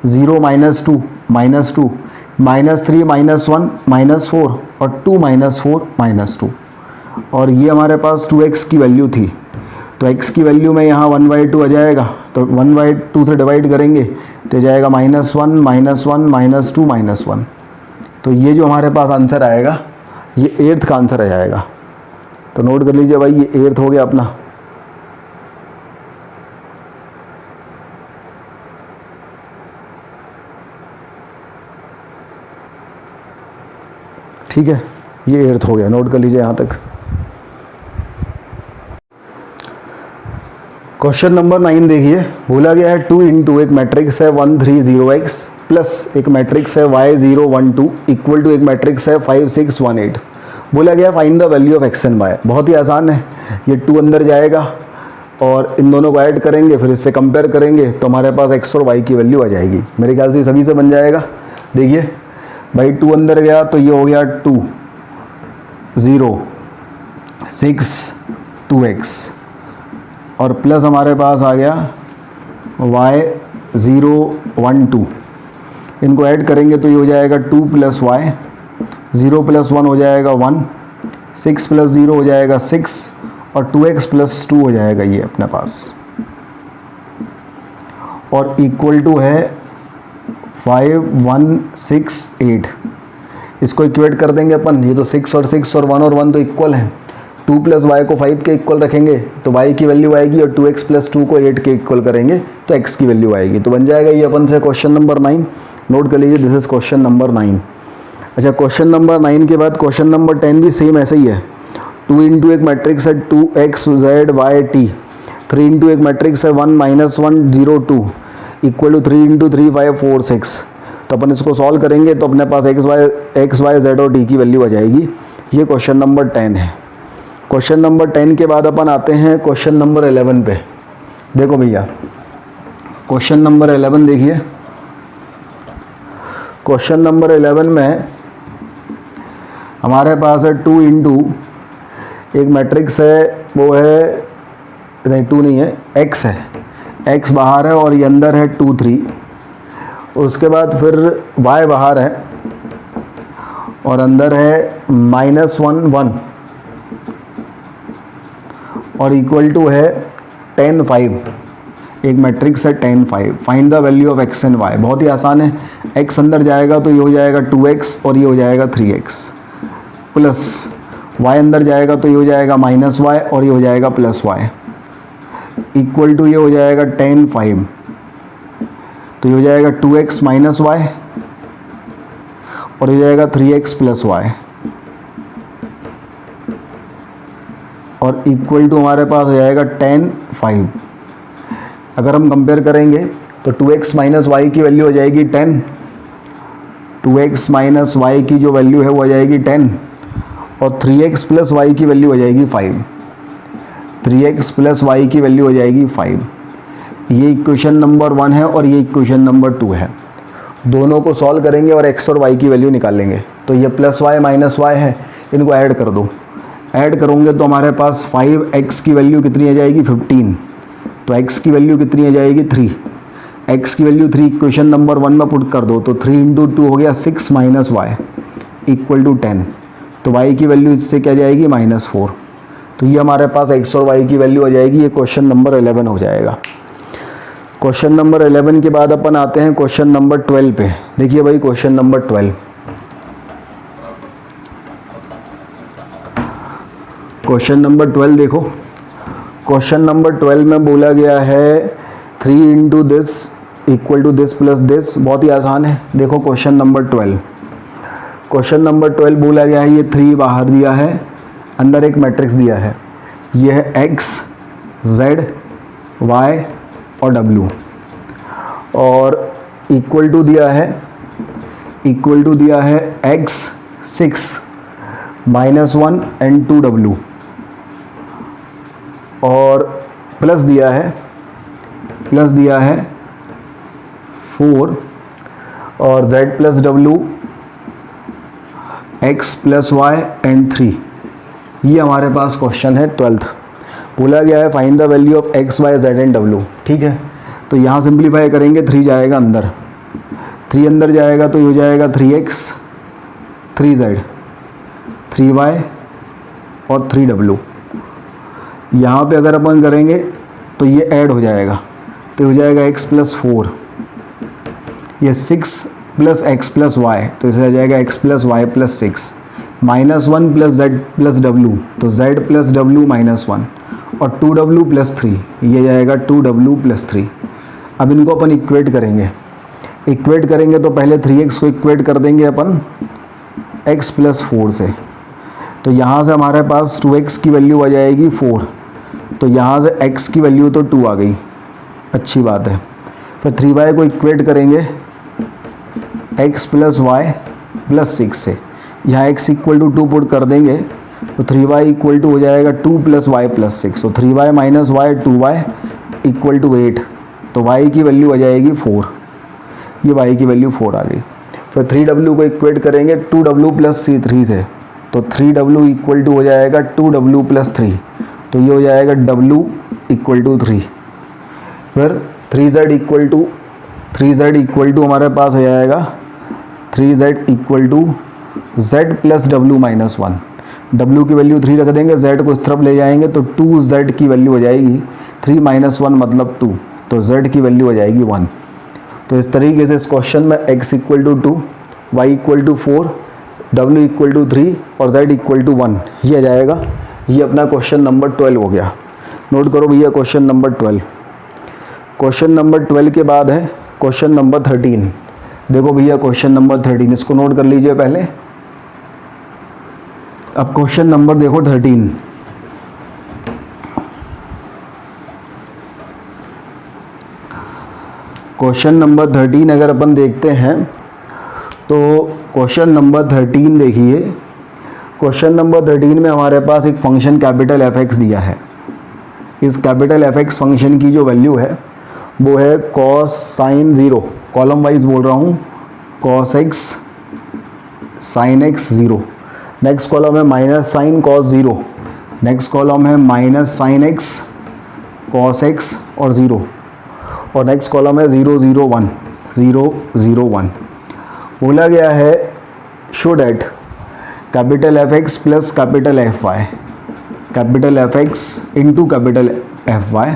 Speaker 2: 0 minus 2 minus 2 minus 3 minus 1 minus 4 और 2 माइनस 4 माइनस 2, और ये हमारे पास 2x की वैल्यू थी, तो x की वैल्यू में यहाँ 1/2 आ जाएगा, तो 1/2 से डिवाइड करेंगे तो जाएगा -1 -1 -2 -1, तो ये जो हमारे पास आंसर आएगा ये 8th का आंसर आ जाएगा। तो नोट कर लीजिए भाई, ये 8th हो गया अपना। ठीक है, ये 8th हो गया, नोट कर लीजिए यहाँ तक। क्वेश्चन नंबर 9 देखिए, बोला गया है 2 इंटू एक मैट्रिक्स है 1 3 0x प्लस एक मैट्रिक्स है y 0 1 2 इक्वल टू एक मैट्रिक्स है 5 6 1 8। बोला गया find the value of x and y। बहुत ही आसान है, ये 2 अंदर जाएगा और इन दोनों को ऐड करेंगे, फिर इससे कंपेयर करेंगे तो हमारे पास x और y की वैल्यू आ जाएगी। मेरे ख्याल से सभी से बन जाएगा। देखिए भाई 2 अंदर गया तो ये हो गया 2 0 6 2x और प्लस हमारे पास आ गया y 0 1 2, इनको ऐड करेंगे तो ये हो जाएगा 2 प्लस वाई, 0 प्लस 1 हो जाएगा 1, 6 प्लस 0 हो जाएगा 6 और 2x प्लस 2 हो जाएगा ये अपने पास, और इक्वल टू है 5 1 6 8। इसको इक्वेट कर देंगे अपन, ये तो 6 और 6 और 1 और 1 तो इक्वल है, 2 प्लस वाई को 5 के इक्वल रखेंगे तो y की वैल्यू आएगी, और 2x प्लस 2 को 8 के इक्वल करेंगे तो x की वैल्यू आएगी। तो बन जाएगा ये अपन से क्वेश्चन नंबर 9। नोट कर लीजिए, दिस इज क्वेश्चन नंबर 9। अच्छा, क्वेश्चन नंबर 9 के बाद क्वेश्चन नंबर 10 भी सेम ऐसे ही है। 2 इंटू एक मैट्रिक्स है 2x z y t, 3 into एक मैट्रिक्स है 1 -1 0 2 इक्वल टू 3 इंटू 3 5 4 6। तो अपन इसको सॉल्व करेंगे तो अपने पास x y z और t की वैल्यू आ जाएगी। ये क्वेश्चन नंबर 10 है। क्वेश्चन नंबर 10 के बाद अपन आते हैं क्वेश्चन नंबर 11 पे। देखो भैया, क्वेश्चन नंबर 11 देखिए। क्वेश्चन नंबर 11 में हमारे पास है 2 इंटू एक मैट्रिक्स है, वो है नहीं 2 नहीं है, x है, x बाहर है और ये अंदर है 2 3। उसके बाद फिर y बाहर है और अंदर है -1 1 और इक्वल टू है 10 5। एक मैट्रिक्स है 10 5। Find the value of x and y। बहुत ही आसान है, x अंदर जाएगा तो ये हो जाएगा 2x और ये हो जाएगा 3x, प्लस y अंदर जाएगा तो ये हो जाएगा -y और ये हो जाएगा +y, इक्वल टू ये हो जाएगा 10 5, तो ये हो जाएगा 2x -y और ये हो जाएगा 3x +y, और इक्वल टू हमारे पास हो जाएगा 10 5। अगर हम कंपेयर करेंगे तो 2x -y की वैल्यू हो जाएगी 10, 2x -y की जो वैल्यू है वो हो जाएगी 10 और 3x + y की वैल्यू हो जाएगी 5, 3x + y की वैल्यू हो जाएगी 5। ये इक्वेशन नंबर 1 है और ये इक्वेशन नंबर 2 है। दोनों को सॉल्व करेंगे और x और y की वैल्यू निकालेंगे। तो ये +y -y है, इनको ऐड कर दो। ऐड करोगे तो हमारे पास 5x की वैल्यू कितनी आ जाएगी 15, तो x की वैल्यू कितनी आ जाएगी 3, x की वैल्यू 3 इक्वेशन नंबर 1 में पुट कर दो तो 3 इंटू 2 हो गया 6 -y इक्वल टू 10, तो y की वैल्यू इससे क्या जाएगी -4। तो ये हमारे पास x और y की वैल्यू आ जाएगी। ये क्वेश्चन नंबर 11 हो जाएगा। क्वेश्चन नंबर 11 के बाद अपन आते हैं क्वेश्चन नंबर 12 पे। देखिए भाई, क्वेश्चन नंबर 12, क्वेश्चन नंबर 12 देखो। क्वेश्चन नंबर 12 में बोला गया है 3 into this equal to this plus this. बहुत ही आसान है। देखो क्वेश्चन नंबर 12, क्वेश्चन नंबर 12 बोला गया है, ये 3 बाहर दिया है, अंदर एक मैट्रिक्स दिया है, ये है x z y और w, और इक्वल टू दिया है x 6 -1 and 2w, और प्लस दिया है 4 और z plus W x plus Y and 3। ये हमारे पास क्वेश्चन है 12th। बोला गया है find the value of x, y, z and w। ठीक है, तो यहाँ सिंप्लीफाई करेंगे, 3 जाएगा अंदर, 3 अंदर जाएगा तो ये हो जाएगा 3x 3z 3y और 3w। यहाँ पे अगर अपन करेंगे तो ये ऐड हो जाएगा, तो हो जाएगा x प्लस 4, ये 6 प्लस x प्लस वाई, तो इसे आ जाएगा x plus Y plus 6, -1 plus z plus w, तो z प्लस w माइनस 1 और 2w प्लस 3, ये जाएगा 2w प्लस 3। अब इनको अपन इक्वेट करेंगे तो पहले 3x को इक्वेट कर देंगे अपन x प्लस 4 से, तो यहाँ से हमारे पास 2x की वैल्यू आ जाएगी 4, तो यहाँ से x की वैल्यू तो 2 आ गई, अच्छी बात है। फिर 3y को इक्वेट करेंगे x प्लस वाई प्लस 6 से, यहाँ x इक्वल टू 2 पुट कर देंगे तो 3y इक्वल टू हो जाएगा 2 प्लस वाई प्लस 6, तो 3y minus Y 2y equal to 8, तो y की वैल्यू आ जाएगी 4, ये y की वैल्यू 4 आ गई। फिर 3w को इक्वेट करेंगे 2w प्लस 3 से, तो 3w इक्वल टू हो जाएगा 2w प्लस 3, तो ये हो जाएगा w इक्वल टू 3। फिर 3z इक्वल टू हमारे पास हो जाएगा 3z equal to z plus w minus 1, w की वैल्यू 3 रख देंगे, z को इस तरफ ले जाएंगे तो 2z की वैल्यू हो जाएगी 3 माइनस 1 मतलब 2, तो z की वैल्यू हो जाएगी 1। तो इस तरीके से इस क्वेश्चन में x equal to 2, y equal to 4, w equal to 3 और z इक्वल टू 1, ये आ जाएगा। ये अपना क्वेश्चन नंबर 12 हो गया। नोट करो भैया क्वेश्चन नंबर 12। क्वेश्चन नंबर 12 के बाद है क्वेश्चन नंबर 13। देखो भैया क्वेश्चन नंबर 13, इसको नोट कर लीजिए पहले। अब क्वेश्चन नंबर देखो 13। क्वेश्चन नंबर 13 अगर अपन देखते हैं तो क्वेश्चन नंबर 13 देखिए, क्वेश्चन नंबर 13 में हमारे पास एक फंक्शन कैपिटल f(x) दिया है। इस कैपिटल f(x) फंक्शन की जो वैल्यू है वो है cos sin 0, कॉलम वाइज बोल रहा हूँ, cos x sin x 0, next column है minus sine cos 0, next column है minus sine x cos x और 0, और नेक्स्ट कॉलम है 0 0 1 0 0 1। बोला गया है show that capital f(x) plus capital f(y), capital f(x) into capital f(y)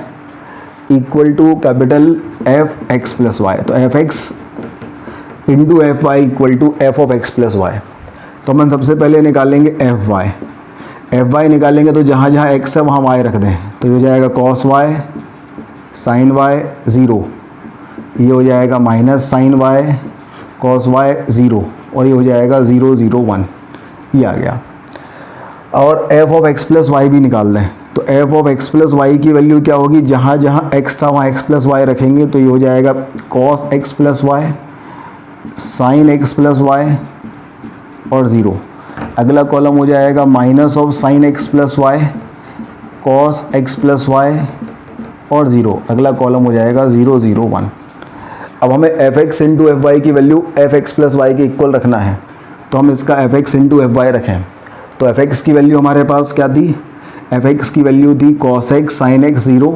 Speaker 2: equal to capital f(x) plus y। तो f(x) into f(y) equal to f of x plus y। तो हम सबसे पहले निकालेंगे f(y) निकालेंगे तो जहाँ जहाँ x है वहाँ y रख दें, तो ये हो जाएगा cos y sin y 0, ये हो जाएगा minus sine y cos y 0, और ये हो जाएगा 0 0 1, ये आ गया। और f of x plus Y भी निकाल दें, तो f of x plus Y की वैल्यू क्या होगी, जहाँ जहाँ x था वहाँ x प्लस वाई रखेंगे, तो ये हो जाएगा cos x plus Y sin x plus Y और 0। अगला कॉलम हो जाएगा minus of sine x plus Y cos x plus Y और 0। अगला कॉलम हो जाएगा 0 0 1। अब हमें f(x) इंटू f(y) की वैल्यू f(x) प्लस वाई के इक्वल रखना है, तो हम इसका f(x) इंटू f(y) रखें। तो f(x) की वैल्यू हमारे पास क्या थी, f(x) की वैल्यू थी cos x sin x 0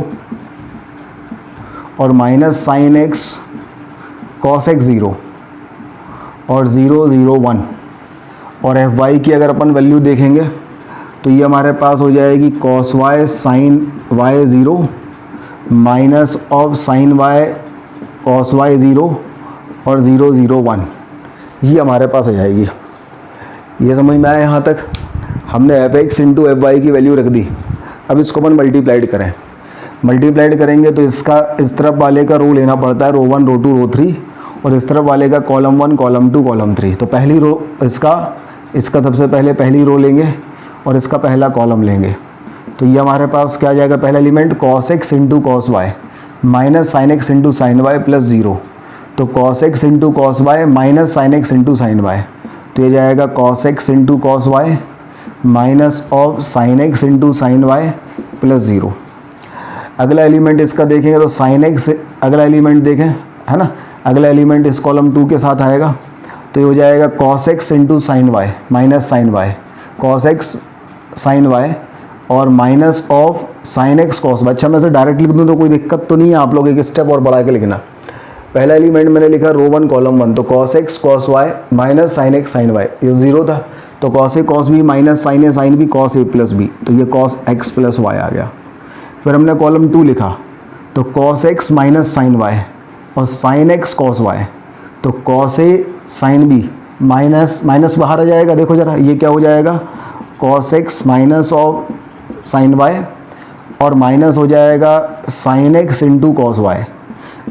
Speaker 2: और minus sine x cos x 0 और 0 0 1। और f(y) की अगर अपन वैल्यू देखेंगे तो ये हमारे पास हो जाएगी cos y sin y 0 minus of sign y cos y 0 और 0 0 1, ये हमारे पास आ जाएगी। ये समझ में आया यहाँ तक। हमने f(x) इंटू f(y) की वैल्यू रख दी। अब इसको अपन मल्टीप्लाइड करें, मल्टीप्लाइड करेंगे तो इसका इस तरफ वाले का रो लेना पड़ता है, रो 1 रो 2 रो 3, और इस तरफ वाले का कॉलम 1 कॉलम 2 कॉलम 3। तो पहली रो इसका सबसे पहले पहली रो लेंगे और इसका पहला कॉलम लेंगे, तो ये हमारे पास क्या आ जाएगा, पहला element cos x into cos y minus sine x into sine y plus 0, तो cos x into cos y minus sine x into sine y, तो ये जाएगा cos x into cos y minus of sine x into sine y plus 0। अगला एलिमेंट इसका देखेंगे तो साइन एक्स, अगला एलिमेंट देखें, है ना, अगला एलिमेंट इस कॉलम 2 के साथ आएगा, तो ये हो जाएगा cos X into sine Y minus sine Y, cos X sine Y और minus of sine X cos Y. अच्छा मैं इसे डायरेक्ट लिख दूँ तो कोई दिक्कत तो नहीं है, आप लोग एक स्टेप और बढ़ा के लिखना। पहला एलिमेंट मैंने लिखा रो 1 कॉलम 1, तो cos X cos Y minus sine X sine Y, ये 0 था, तो cos A cos B minus sine A sine B cos A plus B, तो ये कॉस एक्स प्लस वाई आ गया। फिर हमने कॉलम 2 लिखा, तो cos X minus sine Y और साइन एक्स कॉस वाई, तो cos A sine B minus minus बाहर आ जाएगा, देखो ज़रा ये क्या हो जाएगा, cos X minus of sine Y और माइनस हो जाएगा sine X into cos Y.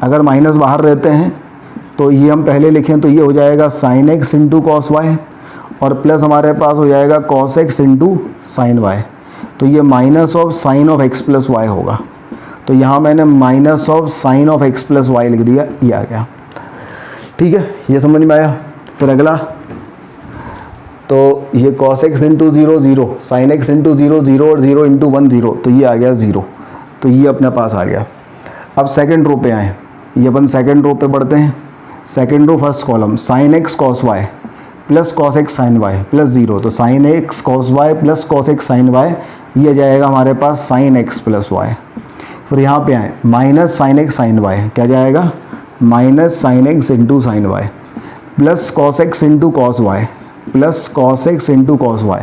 Speaker 2: अगर माइनस बाहर रहते हैं तो ये हम पहले लिखें तो ये हो जाएगा sine X into cos Y और प्लस हमारे पास हो जाएगा cos X into sine Y, तो ये minus of sine of X plus Y होगा। तो यहाँ मैंने minus of sine of X plus Y लिख दिया, ये आ गया। ठीक है, ये समझ में आया। फिर अगला, तो ये cos X into 0 0, sign X into 0 0 और 0 इंटू 1 0, तो ये आ गया 0, तो ये अपने पास आ गया। अब सेकंड रो पे आए, ये अपन सेकंड रो पे बढ़ते हैं। Second row first column sine X cos Y plus cos X sine Y plus 0, तो sine X cos Y plus cos X sine Y, ये जाएगा हमारे पास साइन एक्स प्लस वाई। फिर यहाँ पे आए minus sine X sine Y, क्या जाएगा minus sine X into sine Y plus cos X into cos Y plus cos X into cos Y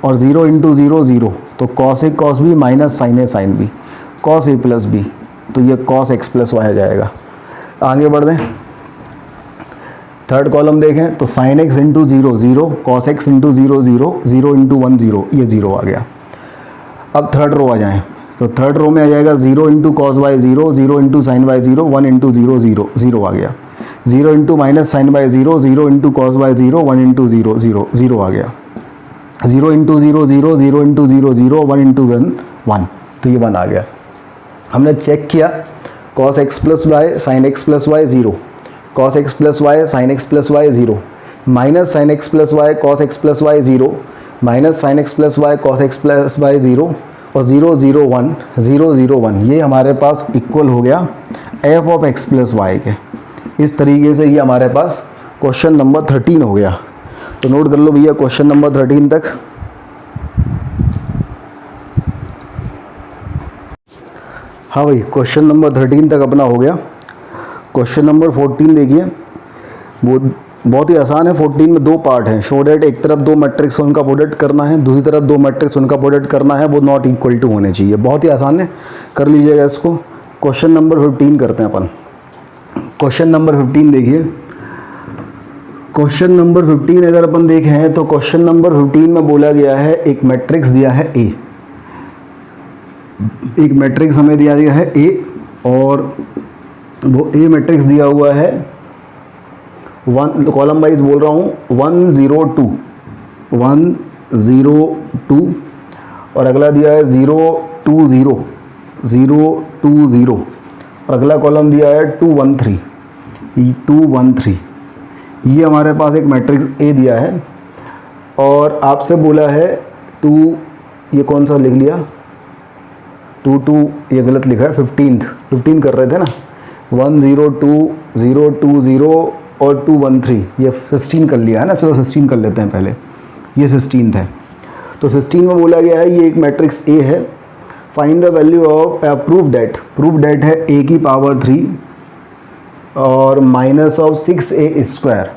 Speaker 2: और 0 इंटू 0 0, तो cos A cos B minus sine A sine B cos A plus B, तो ये कॉस एक्स प्लस वाई जाएगा। आगे बढ़ दें, थर्ड कॉलम देखें तो sine X into 0 0, cos X into 0 0, 0 into 1 0, ये 0 आ गया। अब थर्ड रो आ जाएं, तो थर्ड रो में आ जाएगा 0 into cos Y 0, 0 into sine Y 0, 1 into 0 0, 0 आ गया। 0 into minus sine Y 0, 0 into cos Y 0, 1 into 0 0, 0 आ गया। 0 इंटू 0 0, 0 इंटू 0 0, 1 इंटू 1 1, तो ये 1 आ गया। हमने चेक किया cos x plus Y sine X plus Y 0, cos x plus Y sine X plus Y 0, minus sine X plus Y cos x plus Y 0, minus sine X plus Y cos x plus Y 0 और 0 0 1 0 0 1, ये हमारे पास इक्वल हो गया f of x plus Y के। इस तरीके से ये हमारे पास क्वेश्चन नंबर 13 हो गया। तो नोट कर लो भैया क्वेश्चन नंबर 13 तक। हाँ भाई, क्वेश्चन नंबर 13 तक अपना हो गया। क्वेश्चन नंबर 14 देखिए, वो बहुत ही आसान है। 14 में 2 पार्ट हैं। शो डेट एक तरफ 2 मैट्रिक्स उनका प्रोडक्ट करना है, दूसरी तरफ 2 मैट्रिक्स उनका प्रोडक्ट करना है, वो नॉट इक्वल टू होने चाहिए। बहुत ही आसान है, कर लीजिएगा इसको। क्वेश्चन नंबर 15 करते हैं अपन। क्वेश्चन नंबर 15 देखिए, क्वेश्चन नंबर 15 अगर अपन देखें तो क्वेश्चन नंबर 15 में बोला गया है एक मैट्रिक्स दिया है ए, एक मैट्रिक्स हमें दिया है ए, और वो ए मैट्रिक्स दिया हुआ है 1, कॉलम वाइज बोल रहा हूँ, 1 0 2 1 0 2, और अगला दिया है 0 2 0 0 2 0, और अगला कॉलम दिया है 2 1 3 2 1 3। ये हमारे पास एक मैट्रिक्स ए दिया है, और आपसे बोला है 2, ये कौन सा लिख लिया 2 2, ये गलत लिखा है, 15 कर रहे थे ना, 1 0 2 0 2 0 और 2 1 3, ये 16 कर लिया है ना। चलो 16 कर लेते हैं पहले, ये 16 है। तो 16 में बोला गया है ये एक मैट्रिक्स ए है, find the value of proof that है ए की पावर 3 और minus of 6a square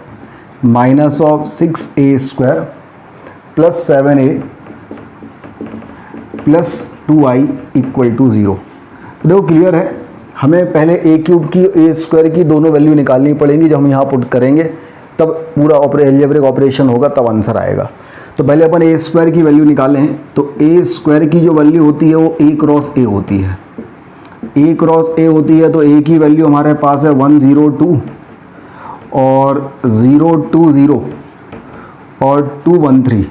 Speaker 2: plus 7a plus 2i equal to 0। देखो क्लियर है, हमें पहले ए क्यूब की ए स्क्वायर की दोनों वैल्यू निकालनी पड़ेंगी। जब हम यहाँ पुट करेंगे तब पूरा अलजेब्रिक ऑपरेशन होगा, तब आंसर आएगा। तो पहले अपन ए स्क्वायर की वैल्यू निकालें, तो ए स्क्वायर की जो वैल्यू होती है वो a क्रॉस a होती है, a क्रॉस a होती है। तो a की वैल्यू हमारे पास है 1 0 2 और 0 2 0 और 2 1 3,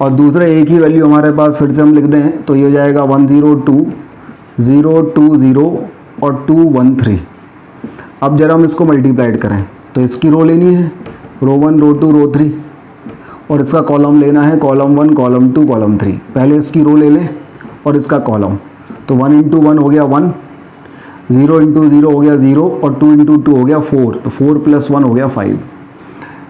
Speaker 2: और दूसरे a की वैल्यू हमारे पास फिर से हम लिख दें तो ये हो जाएगा 1 0 2 0 2 0 और 2 1 3। अब जरा हम इसको मल्टीप्लाइड करें तो इसकी रो लेनी है, रो 1 रो 2 रो 3, और इसका कॉलम लेना है, कॉलम 1 कॉलम 2 कॉलम 3। पहले इसकी रो ले लें और इसका कॉलम, तो 1 इंटू 1 हो गया 1, 0 इंटू 0 हो गया 0 और 2 इंटू 2 हो गया 4, तो 4 प्लस 1 हो गया 5।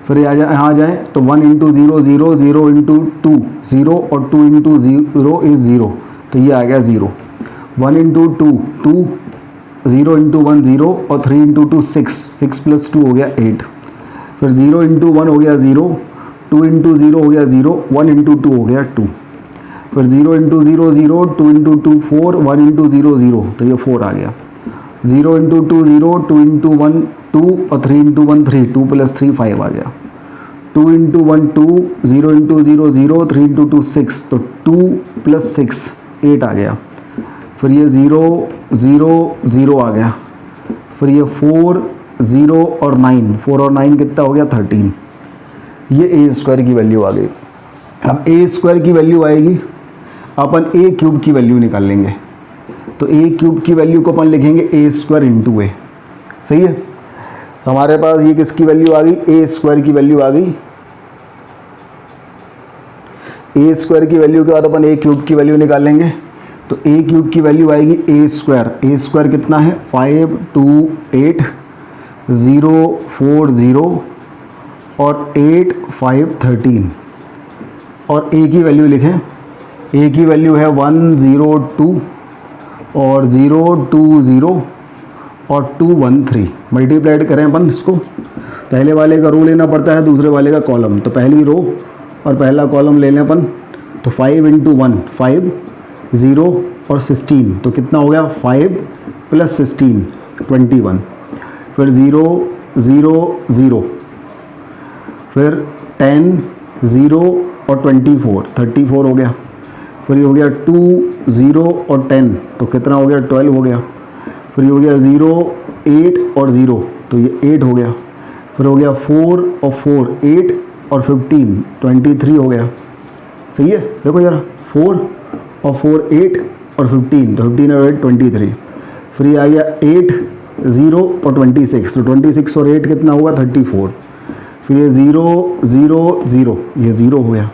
Speaker 2: फिर यहाँ जाए तो 1 इंटू 0 0, 0 इंटू 2 0 और 2 इंटू 0 इज़ 0, तो ये आ गया 0। 1 इंटू 2 2, 0 इंटू 1 0 और 3 इंटू 2 6, 6 प्लस 2 हो गया 8। फिर 0 इंटू 1 हो गया 0, 2 इंटू 0 हो गया 0, 1 इंटू 2 हो गया 2। फिर 0 इंटू 0 0, 2 इंटू 2 4, 1 इंटू 0 0, तो ये 4 आ गया। 0 इंटू 2 0, 2 इंटू 1 2 और 3 इंटू 1 3, 2 प्लस 3 5 आ गया। 2 इंटू 1 2, 0 इंटू 0 0, 3 इंटू 2 6, तो 2 प्लस 6 8 आ गया। फिर ये 0 0 0 आ गया। फिर ये 4 0 और 9, 4 और 9 कितना हो गया 13। ये ए स्क्वायर की वैल्यू आ गई। अब ए स्क्वायर की वैल्यू आएगी, अपन ए क्यूब की वैल्यू निकाल लेंगे। तो ए क्यूब की वैल्यू को अपन लिखेंगे ए स्क्वायर इंटू ए, सही है। तो हमारे पास ये किसकी वैल्यू आ गई, ए स्क्वायर की वैल्यू आ गई। ए स्क्वायर की वैल्यू के बाद अपन ए क्यूब की वैल्यू निकाल लेंगे। तो ए क्यूब की वैल्यू आएगी ए स्क्वायर, ए स्क्वायर कितना है 5 2 8 0 4 0 और 8 5 13। और ए की वैल्यू लिखें, ए की वैल्यू है 1 0 2 और 0 2 0 और 2 1 3। मल्टीप्लाइड करें अपन इसको, पहले वाले का रो लेना पड़ता है, दूसरे वाले का कॉलम। तो पहली रो और पहला कॉलम ले लें अपन। तो 5 इंटू 1 5, 0 और 16, तो कितना हो गया 5 प्लस 16 21। फिर 0 0 0, फिर 10 0 और 24 34 हो गया। फिर ये हो गया 2 0 और 10, तो कितना हो गया 12 हो गया। फिर ये हो गया 0 8 और 0, तो ये 8 हो गया। फिर हो गया 4 और 4 8 और 15 23 हो गया, सही है। देखो जरा 4 और 4 8 और 15, तो 15 और 8 23। फिर ये आ गया 8 0 और 26, तो 26 और 8 कितना होगा 34। फिर ये 0 0 0, ये 0 हो गया।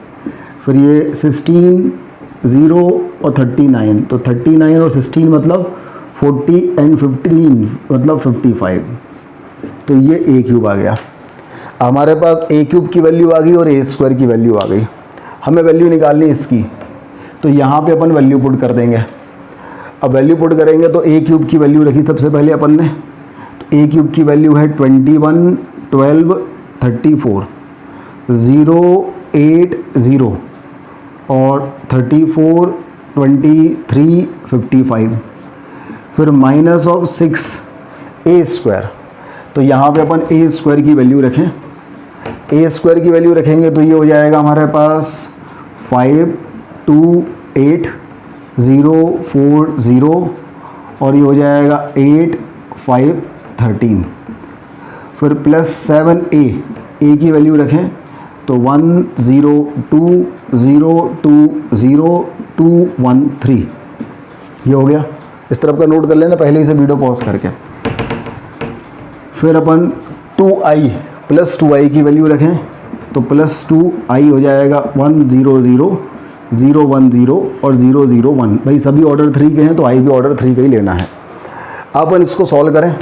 Speaker 2: फिर ये 16 0 और 39, तो 39 और 16 मतलब 40 एंड 15 मतलब 55। तो ये ए क्यूब आ गया। हमारे पास ए क्यूब की वैल्यू आ गई और ए स्क्वायर की वैल्यू आ गई। हमें वैल्यू निकालनी इसकी, तो यहाँ पे अपन वैल्यू पुट कर देंगे। अब वैल्यू पुट करेंगे तो ए क्यूब की वैल्यू रखी सबसे पहले अपन ने। तो ए क्यूब की वैल्यू है 21 12 34, 0 8 0 और 34 23 55। फिर माइनस ऑफ 6 ए स्क्वायर, तो यहाँ पे अपन ए स्क्वायर की वैल्यू रखें। ए स्क्वायर की वैल्यू रखेंगे तो ये हो जाएगा हमारे पास 5 2 8 0 4 0 और ये हो जाएगा 8 5 13। फिर प्लस 7 ए की वैल्यू रखें तो 1 0 2 0 2 0 2 1 3, ये हो गया। इस तरफ का नोट कर लेना पहले ही से वीडियो पॉज करके। फिर अपन 2i प्लस 2i की वैल्यू रखें तो प्लस 2i हो जाएगा 1 0 0 0 1 0 और 0 0 1। भाई सभी ऑर्डर 3 के हैं तो i भी ऑर्डर 3 का ही लेना है। अपन इसको सॉल्व करें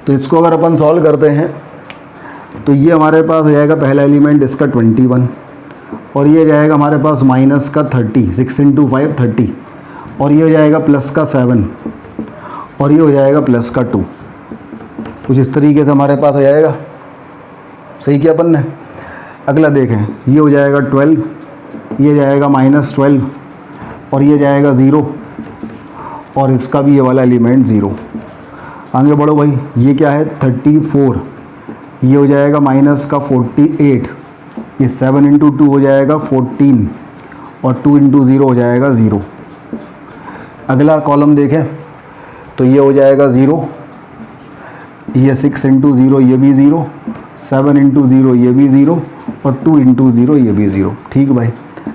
Speaker 2: तो इसको अगर अपन सॉल्व करते हैं तो ये हमारे पास हो जाएगा पहला एलिमेंट इसका 21 और ये जाएगा हमारे पास माइनस का 30, 6 इंटू 5 30 और ये हो जाएगा प्लस का 7 और ये हो जाएगा प्लस का 2। कुछ इस तरीके से हमारे पास आ जाएगा। सही किया अपन ने। अगला देखें, ये हो जाएगा 12, ये जाएगा माइनस 12 और ये जाएगा 0 और इसका भी ये वाला एलिमेंट 0। आगे बढ़ो भाई, ये क्या है 34, ये हो जाएगा माइनस का 48, ये 7 इंटू 2 हो जाएगा 14 और 2 इंटू 0 हो जाएगा 0। अगला कॉलम देखें तो ये हो जाएगा 0, ये 6 इंटू 0 ये भी 0, 7 इंटू 0 ये भी 0 और 2 इंटू 0 ये भी 0। ठीक भाई।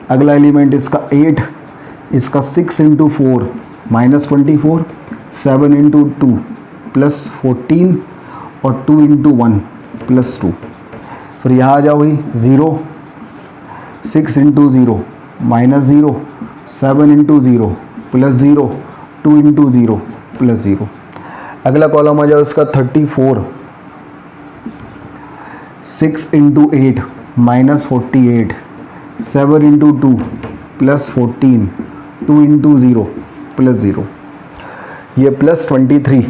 Speaker 2: अगला एलिमेंट इसका 8, इसका 6 इंटू 4 माइनस 24, 7 इंटू 2 प्लस 14 और 2 इंटू 1 प्लस 2। फिर यहाँ आ जाओ भाई 0, 6 into 0 minus zero, 7 into zero plus zero, 2 into zero plus zero. अगला कॉलम आ जाओ इसका 34, 6 into 8 minus 48, 7 into 2 plus 14, 2 into zero plus zero. ये plus 23,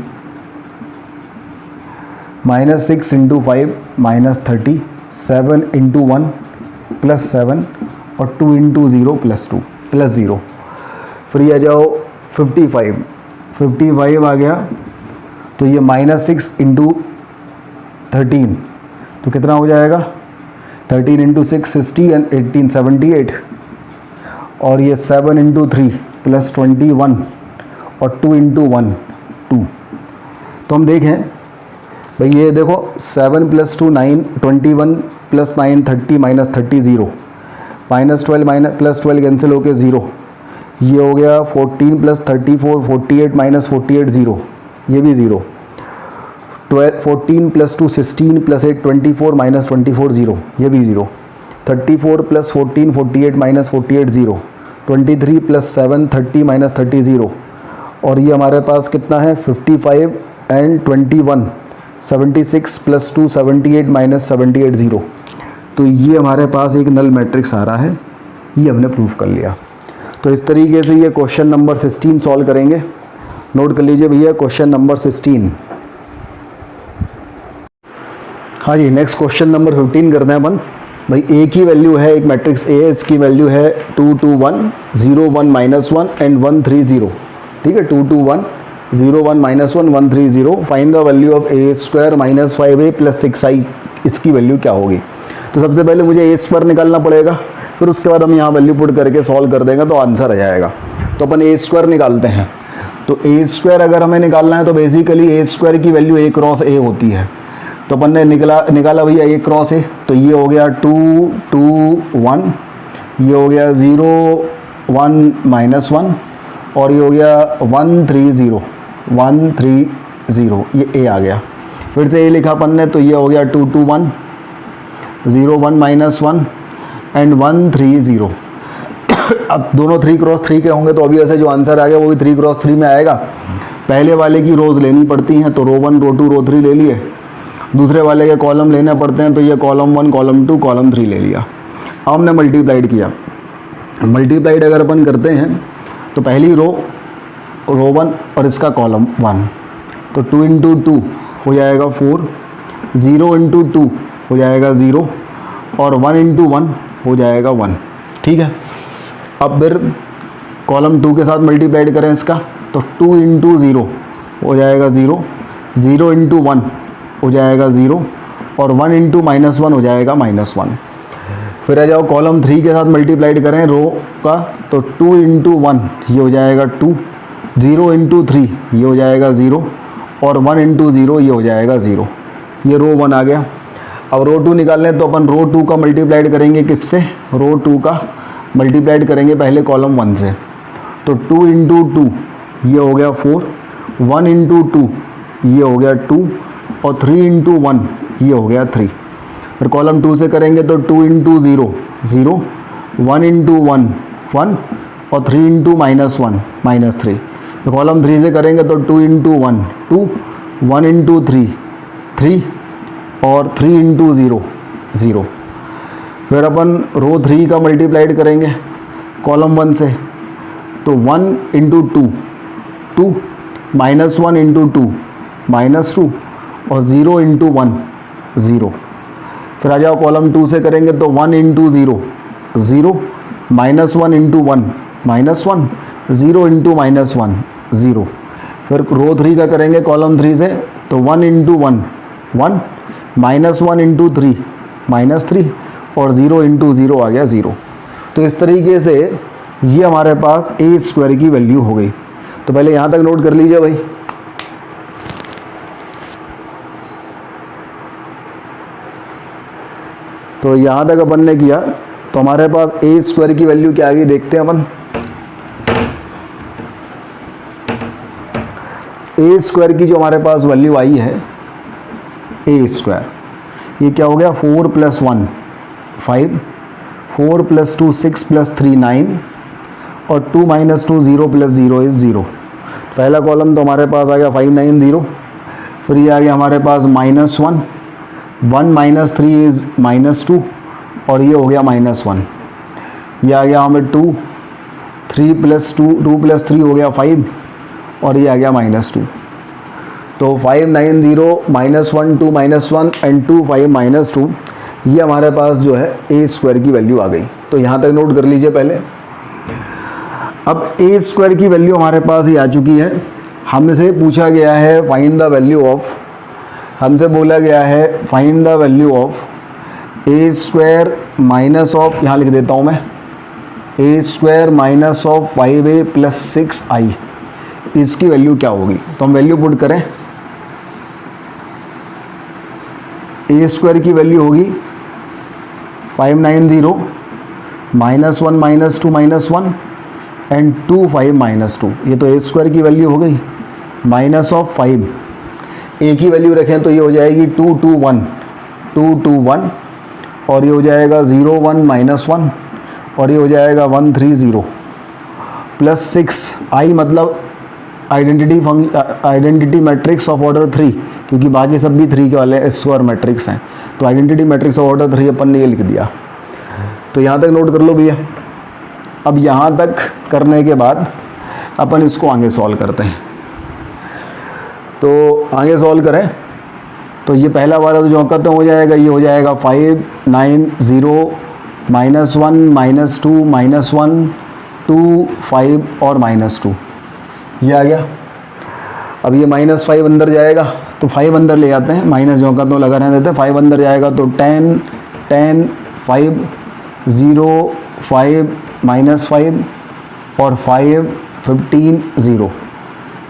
Speaker 2: minus 6 into 5 minus 30, 7 into 1 plus 7 और 2 into zero plus 2 plus zero. फिर ये आ जाओ 55, 55 आ गया तो ये माइनस 6 इंटू 13 तो कितना हो जाएगा, 13 इंटू 6 60 एंड 18 78। और ये 7 इंटू 3 प्लस 21 और 2 इंटू 1 2। तो हम देखें भाई, ये देखो 7 plus 2 9, 21 plus 9 30 minus 30 zero, minus 12 minus plus 12 cancel होके ज़ीरो। ये हो गया 14 प्लस 34 48 माइनस 48 ज़ीरो, ये भी zero. 14 plus 2 16 plus 8 24 minus 24 zero, ये भी zero. 34 plus 14 48 minus 48 zero. 23 plus 7 30 minus 30 zero. और ये हमारे पास कितना है 55 एंड 21 76 प्लस 2 78 माइनस 78 ज़ीरो। तो ये हमारे पास एक नल मैट्रिक्स आ रहा है, ये हमने प्रूफ कर लिया। तो इस तरीके से ये क्वेश्चन नंबर 16 सॉल्व करेंगे। नोट कर लीजिए भैया क्वेश्चन नंबर 16। हाँ जी, नेक्स्ट क्वेश्चन नंबर 15 करते हैं अपन। भाई ए की वैल्यू है, एक मैट्रिक्स ए, इसकी वैल्यू है 2 2 1 0 1 माइनस 1 एंड 1 3 0। ठीक है, 2 2 1 0 1 minus 1 1 3 0। Find the value of A square minus 5a plus 6i, इसकी वैल्यू क्या होगी। तो सबसे पहले मुझे ए स्क्वायर निकालना पड़ेगा, फिर उसके बाद हम यहाँ वैल्यू पुट करके सॉल्व कर देंगे तो आंसर आ जाएगा। तो अपन ए स्क्वायर निकालते हैं। तो ए स्क्वायर अगर हमें निकालना है तो बेसिकली ए स्क्वायर की वैल्यू a क्रॉस a होती है। तो अपन ने निकाला भैया a क्रॉस a, तो ये हो गया 2 2 1, ये हो गया 0 1 माइनस 1 और ये हो गया 1 3 0 1 3 0, ये a आ गया। फिर से a लिखा अपन ने, तो ये हो गया 2 2 1 0 1 माइनस 1 एंड 1 3 0। अब दोनों 3 क्रॉस 3 के होंगे तो अभी ऐसे जो आंसर आ गया वो भी 3 क्रॉस 3 में आएगा। पहले वाले की रोज़ लेनी पड़ती हैं, तो रो 1 रो 2 रो 3 ले लिए। दूसरे वाले के कॉलम लेने पड़ते हैं, तो ये कॉलम 1 कॉलम 2 कॉलम 3 ले लिया। अब हमने मल्टीप्लाइड किया। मल्टीप्लाइड अगर अपन करते हैं तो पहली रो 1 और इसका कॉलम 1, तो 2 इंटू 2 हो जाएगा 4, 0 इंटू 2 हो जाएगा 0 और 1 इंटू 1 हो जाएगा 1। ठीक है, अब फिर कॉलम 2 के साथ मल्टीप्लाइड करें इसका, तो 2 इंटू 0 हो जाएगा 0, 0 इंटू 1 हो जाएगा 0 और 1 इंटू माइनस 1 हो जाएगा माइनस 1। फिर आ जाओ कॉलम 3 के साथ मल्टीप्लाइड करें रो का, तो 2 इंटू 1 ये हो जाएगा 2, 0 इंटू 3 ये हो जाएगा 0 और 1 इंटू 0 ये हो जाएगा 0। ये रो 1 आ गया। अब रो 2 निकालने तो अपन रो 2 का मल्टीप्लाइड करेंगे किससे, रो 2 का मल्टीप्लाइड करेंगे पहले कॉलम 1 से, तो 2 इंटू 2 ये हो गया 4, 1 इंटू 2 ये हो गया 2 और 3 इंटू 1 ये हो गया 3। फिर कॉलम 2 से करेंगे तो 2 इंटू 0 0, 1 इंटू 1 1 और 3 इंटू माइनस 1 माइनस 3। तो कॉलम 3 से करेंगे तो 2 इंटू 1 2, 1 इंटू 3 3 और 3 इंटू 0 0। फिर अपन रो 3 का मल्टीप्लाइड करेंगे कॉलम 1 से, तो 1 इंटू 2 2, माइनस 1 इंटू 2 माइनस 2 और 0 इंटू 1 0। फिर आ जाओ कॉलम 2 से करेंगे तो 1 into 0 0, minus 1 into 1 minus 1, 0 into minus 1 0। फिर रो 3 का करेंगे कॉलम 3 से, तो 1 इंटू 1 1, माइनस 1 इंटू 3 माइनस 3 और 0 इंटू 0 आ गया 0। तो इस तरीके से ये हमारे पास ए स्क्वायर की वैल्यू हो गई। तो पहले यहाँ तक नोट कर लीजिए भाई। तो यहाँ तक अपन ने किया, तो हमारे पास ए स्क्वायर की वैल्यू क्या आ गई देखते हैं अपन। ए स्क्वायर की जो हमारे पास वैल्यू आई है, ए स्क्वायर ये क्या हो गया 4 प्लस 1 5, 4 + 2 6 + 3 9 और 2 - 2 0 + 0 इज़ 0। पहला कॉलम तो हमारे पास आ गया 590, फिर ये आ गया हमारे पास -1, 1 - 3 इज़ -2 और ये हो गया -1। ये आ गया हमें 2, 3 + 2 2 + 3 हो गया 5 और ये आ गया -2। तो 590 -1 2 -1 एंड 2 5 -2, ये हमारे पास जो है a² की वैल्यू आ गई। तो यहाँ तक नोट कर लीजिए पहले। अब a² की वैल्यू हमारे पास ये आ चुकी है। हमसे पूछा गया है फाइंड द वैल्यू ऑफ, हमसे बोला गया है find the value of a² minus of, यहाँ लिख देता हूँ मैं, a² minus of 5a + 6i, इसकी वैल्यू क्या होगी। तो हम वैल्यू पुट करें, a² की वैल्यू होगी 590 -1 -2 -1 एंड 2 5 -2, ये तो a² की वैल्यू हो गई, माइनस ऑफ 5, a की वैल्यू रखें तो ये हो जाएगी 2 2 1 2 2 1 और ये हो जाएगा 0 1 -1 और ये हो जाएगा 1 3 0 प्लस 6i, मतलब आइडेंटिटी मैट्रिक्स ऑफ ऑर्डर 3, क्योंकि बाकी सब भी 3 के वाले स्क्वायर मैट्रिक्स हैं, तो आइडेंटिटी मैट्रिक्स ऑफ ऑर्डर 3 अपन ने ये लिख दिया। तो यहाँ तक नोट कर लो भैया। अब यहाँ तक करने के बाद अपन इसको आगे सॉल्व करते हैं। तो आगे सॉल्व करें तो ये पहला वाला तो जो खत्म हो जाएगा, ये हो जाएगा 590 -1 -2 -1 2 5 और -2, ये आ गया। अब ये -5 अंदर जाएगा तो 5 अंदर ले जाते हैं, माइनस जो का तो लगा रहने देते हैं, 5 अंदर जाएगा तो 10 10 5 0 5 -5 और 5 15 0,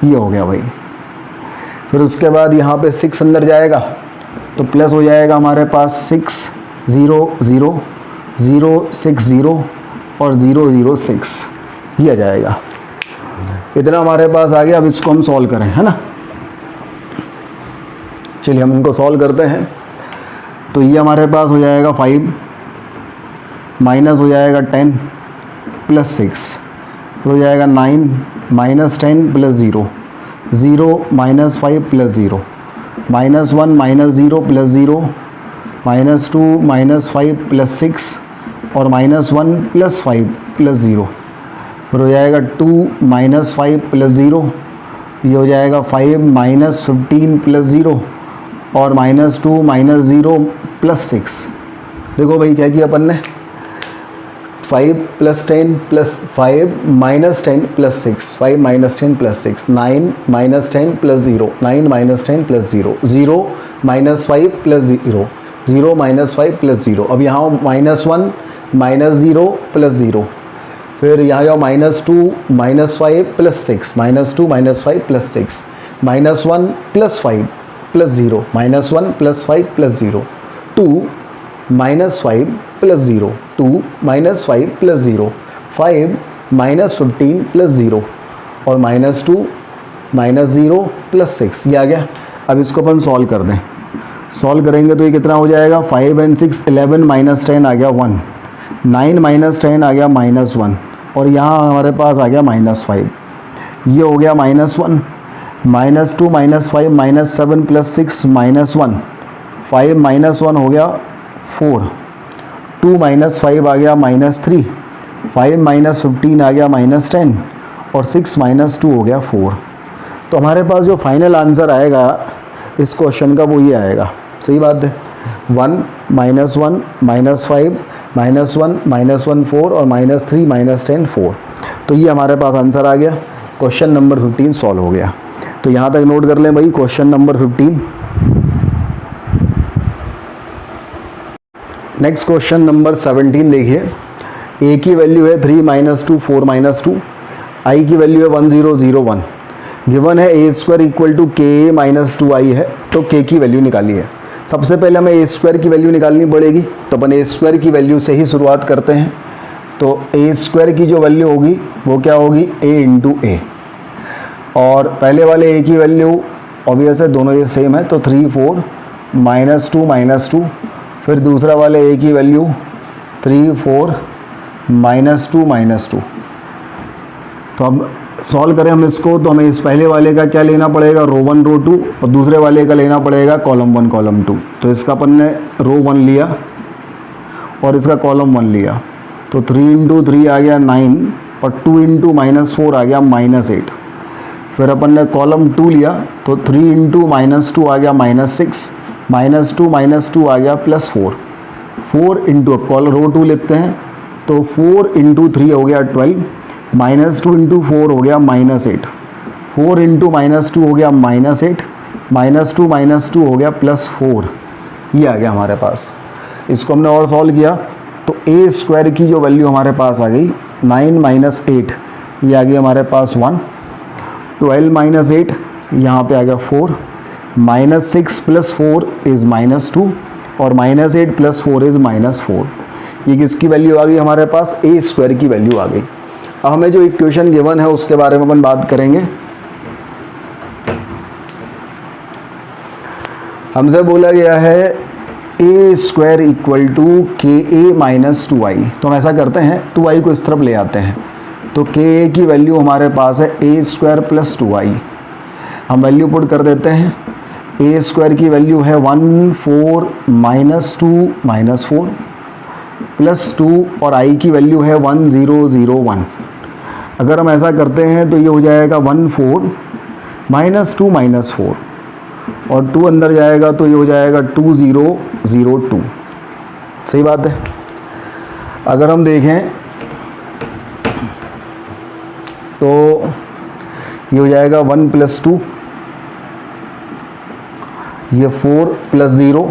Speaker 2: ये हो गया भाई। फिर उसके बाद यहाँ पे 6 अंदर जाएगा तो प्लस हो जाएगा हमारे पास 6 0 0 0 6 0 और 0 0 6, ये आ जाएगा। इतना हमारे पास आ गया। अब इसको हम सॉल्व करें, है ना। चलिए हम इनको सॉल्व करते हैं। तो ये हमारे पास हो जाएगा 5 माइनस हो जाएगा 10 प्लस 6, फिर हो जाएगा 9 minus 10 plus 0 0 minus 5 plus 0 -1 minus 0 plus 0 -2 minus 5 plus 6 और -1 प्लस 5 प्लस 0, फिर हो जाएगा 2 माइनस 5 प्लस 0, ये हो जाएगा 5 माइनस 15 प्लस 0 और -2 माइनस 0 प्लस 6। देखो भाई क्या किया अपन ने, 5 plus 10 plus 5 minus 10 plus 6, 5 minus 10 plus 6, 9 minus 10 plus 0, 9 minus 10 plus 0, 0 minus 5 plus 0, 0 minus 5 plus 0। अब यहाँ -1 माइनस 0 प्लस 0, फिर यहाँ जाओ -2 minus 5 plus 6, -2 minus 5 plus 6, -1 plus 5 plus 0, -1 plus 5 plus 0, 2 minus 5 plus 0, 2 minus 5 plus 0, 5 minus 15 plus 0 और -2 माइनस 0 प्लस 6, ये आ गया। अब इसको अपन सॉल्व कर दें। सॉल्व करेंगे तो ये कितना हो जाएगा, 5 and 6 11 माइनस 10 आ गया 1, 9 माइनस 10 आ गया -1 और यहाँ हमारे पास आ गया -5, ये हो गया -1, -2 माइनस 5 -7 प्लस 6 -1, 5 -1 हो गया 4, 2 माइनस 5 आ गया -3, 5 माइनस 15 आ गया -10 और 6 माइनस 2 हो गया 4। तो हमारे पास जो फाइनल आंसर आएगा इस क्वेश्चन का वो ये आएगा। सही बात है, 1 -1 -5 -1 -1 4 और -3 -10 4। तो ये हमारे पास आंसर आ गया। क्वेश्चन नंबर 15 सॉल्व हो गया। तो यहाँ तक नोट कर लें भाई। Question number 15। Next question number 17 देखिए। a की वैल्यू है 3 - 2 4 - 2, i की वैल्यू है 1 0 0 1। गिवन है a² equal to ka - 2i है, तो k की वैल्यू निकाली है। सबसे पहले हमें a² की वैल्यू निकालनी पड़ेगी, तो अपन a² की वैल्यू से ही शुरुआत करते हैं। तो a² की जो वैल्यू होगी वो क्या होगी, a इंटू a, और पहले वाले a की वैल्यू ऑब्वियस है, दोनों ये सेम है, तो 3 4 -2 -2, फिर दूसरा वाले a की वैल्यू 3 4 -2 तो अब सॉल्व करें हम इसको, तो हमें इस पहले वाले का क्या लेना पड़ेगा, रो 1 रो 2, और दूसरे वाले का लेना पड़ेगा कॉलम 1 कॉलम 2। तो इसका अपन ने रो 1 लिया और इसका कॉलम 1 लिया, तो 3 × 3 आ गया 9 और 2 × -4 आ गया -8। फिर अपन ने कॉलम 2 लिया, तो 3 × -2 आ गया -6, -2 -2 आ गया +4, 4 इंटू कॉलम रो 2 लेते हैं, तो 4 × 3 हो गया 12, -2 × 4 हो गया -8, 4 × -2 हो गया -8, -2 -2 हो गया +4, ये आ गया हमारे पास। इसको हमने और सॉल्व किया तो a² की जो वैल्यू हमारे पास आ गई 9 - 8, ये आ गई हमारे पास 1, 12 - 8 यहाँ पे आ गया 4, -6 + 4 इज़ -2 और -8 + 4 इज़ -4। ये किसकी वैल्यू आ गई हमारे पास, a² की वैल्यू आ गई। अब हमें जो इक्वेशन गिवन है उसके बारे में अपन बात करेंगे। हमसे बोला गया है a² = ka - 2i। तो हम ऐसा करते हैं 2i को इस तरफ ले आते हैं, तो ka की वैल्यू हमारे पास है a² + 2i। हम वैल्यू पुट कर देते हैं, a² की वैल्यू है 1 4 -2 -4 +2 और i की वैल्यू है 1 0 0 1। अगर हम ऐसा करते हैं तो ये हो जाएगा 1 4 -2 -4 और 2 अंदर जाएगा तो ये हो जाएगा 2 0 0 2। सही बात है। अगर हम देखें तो ये हो जाएगा 1 + 2, ये 4 + 0,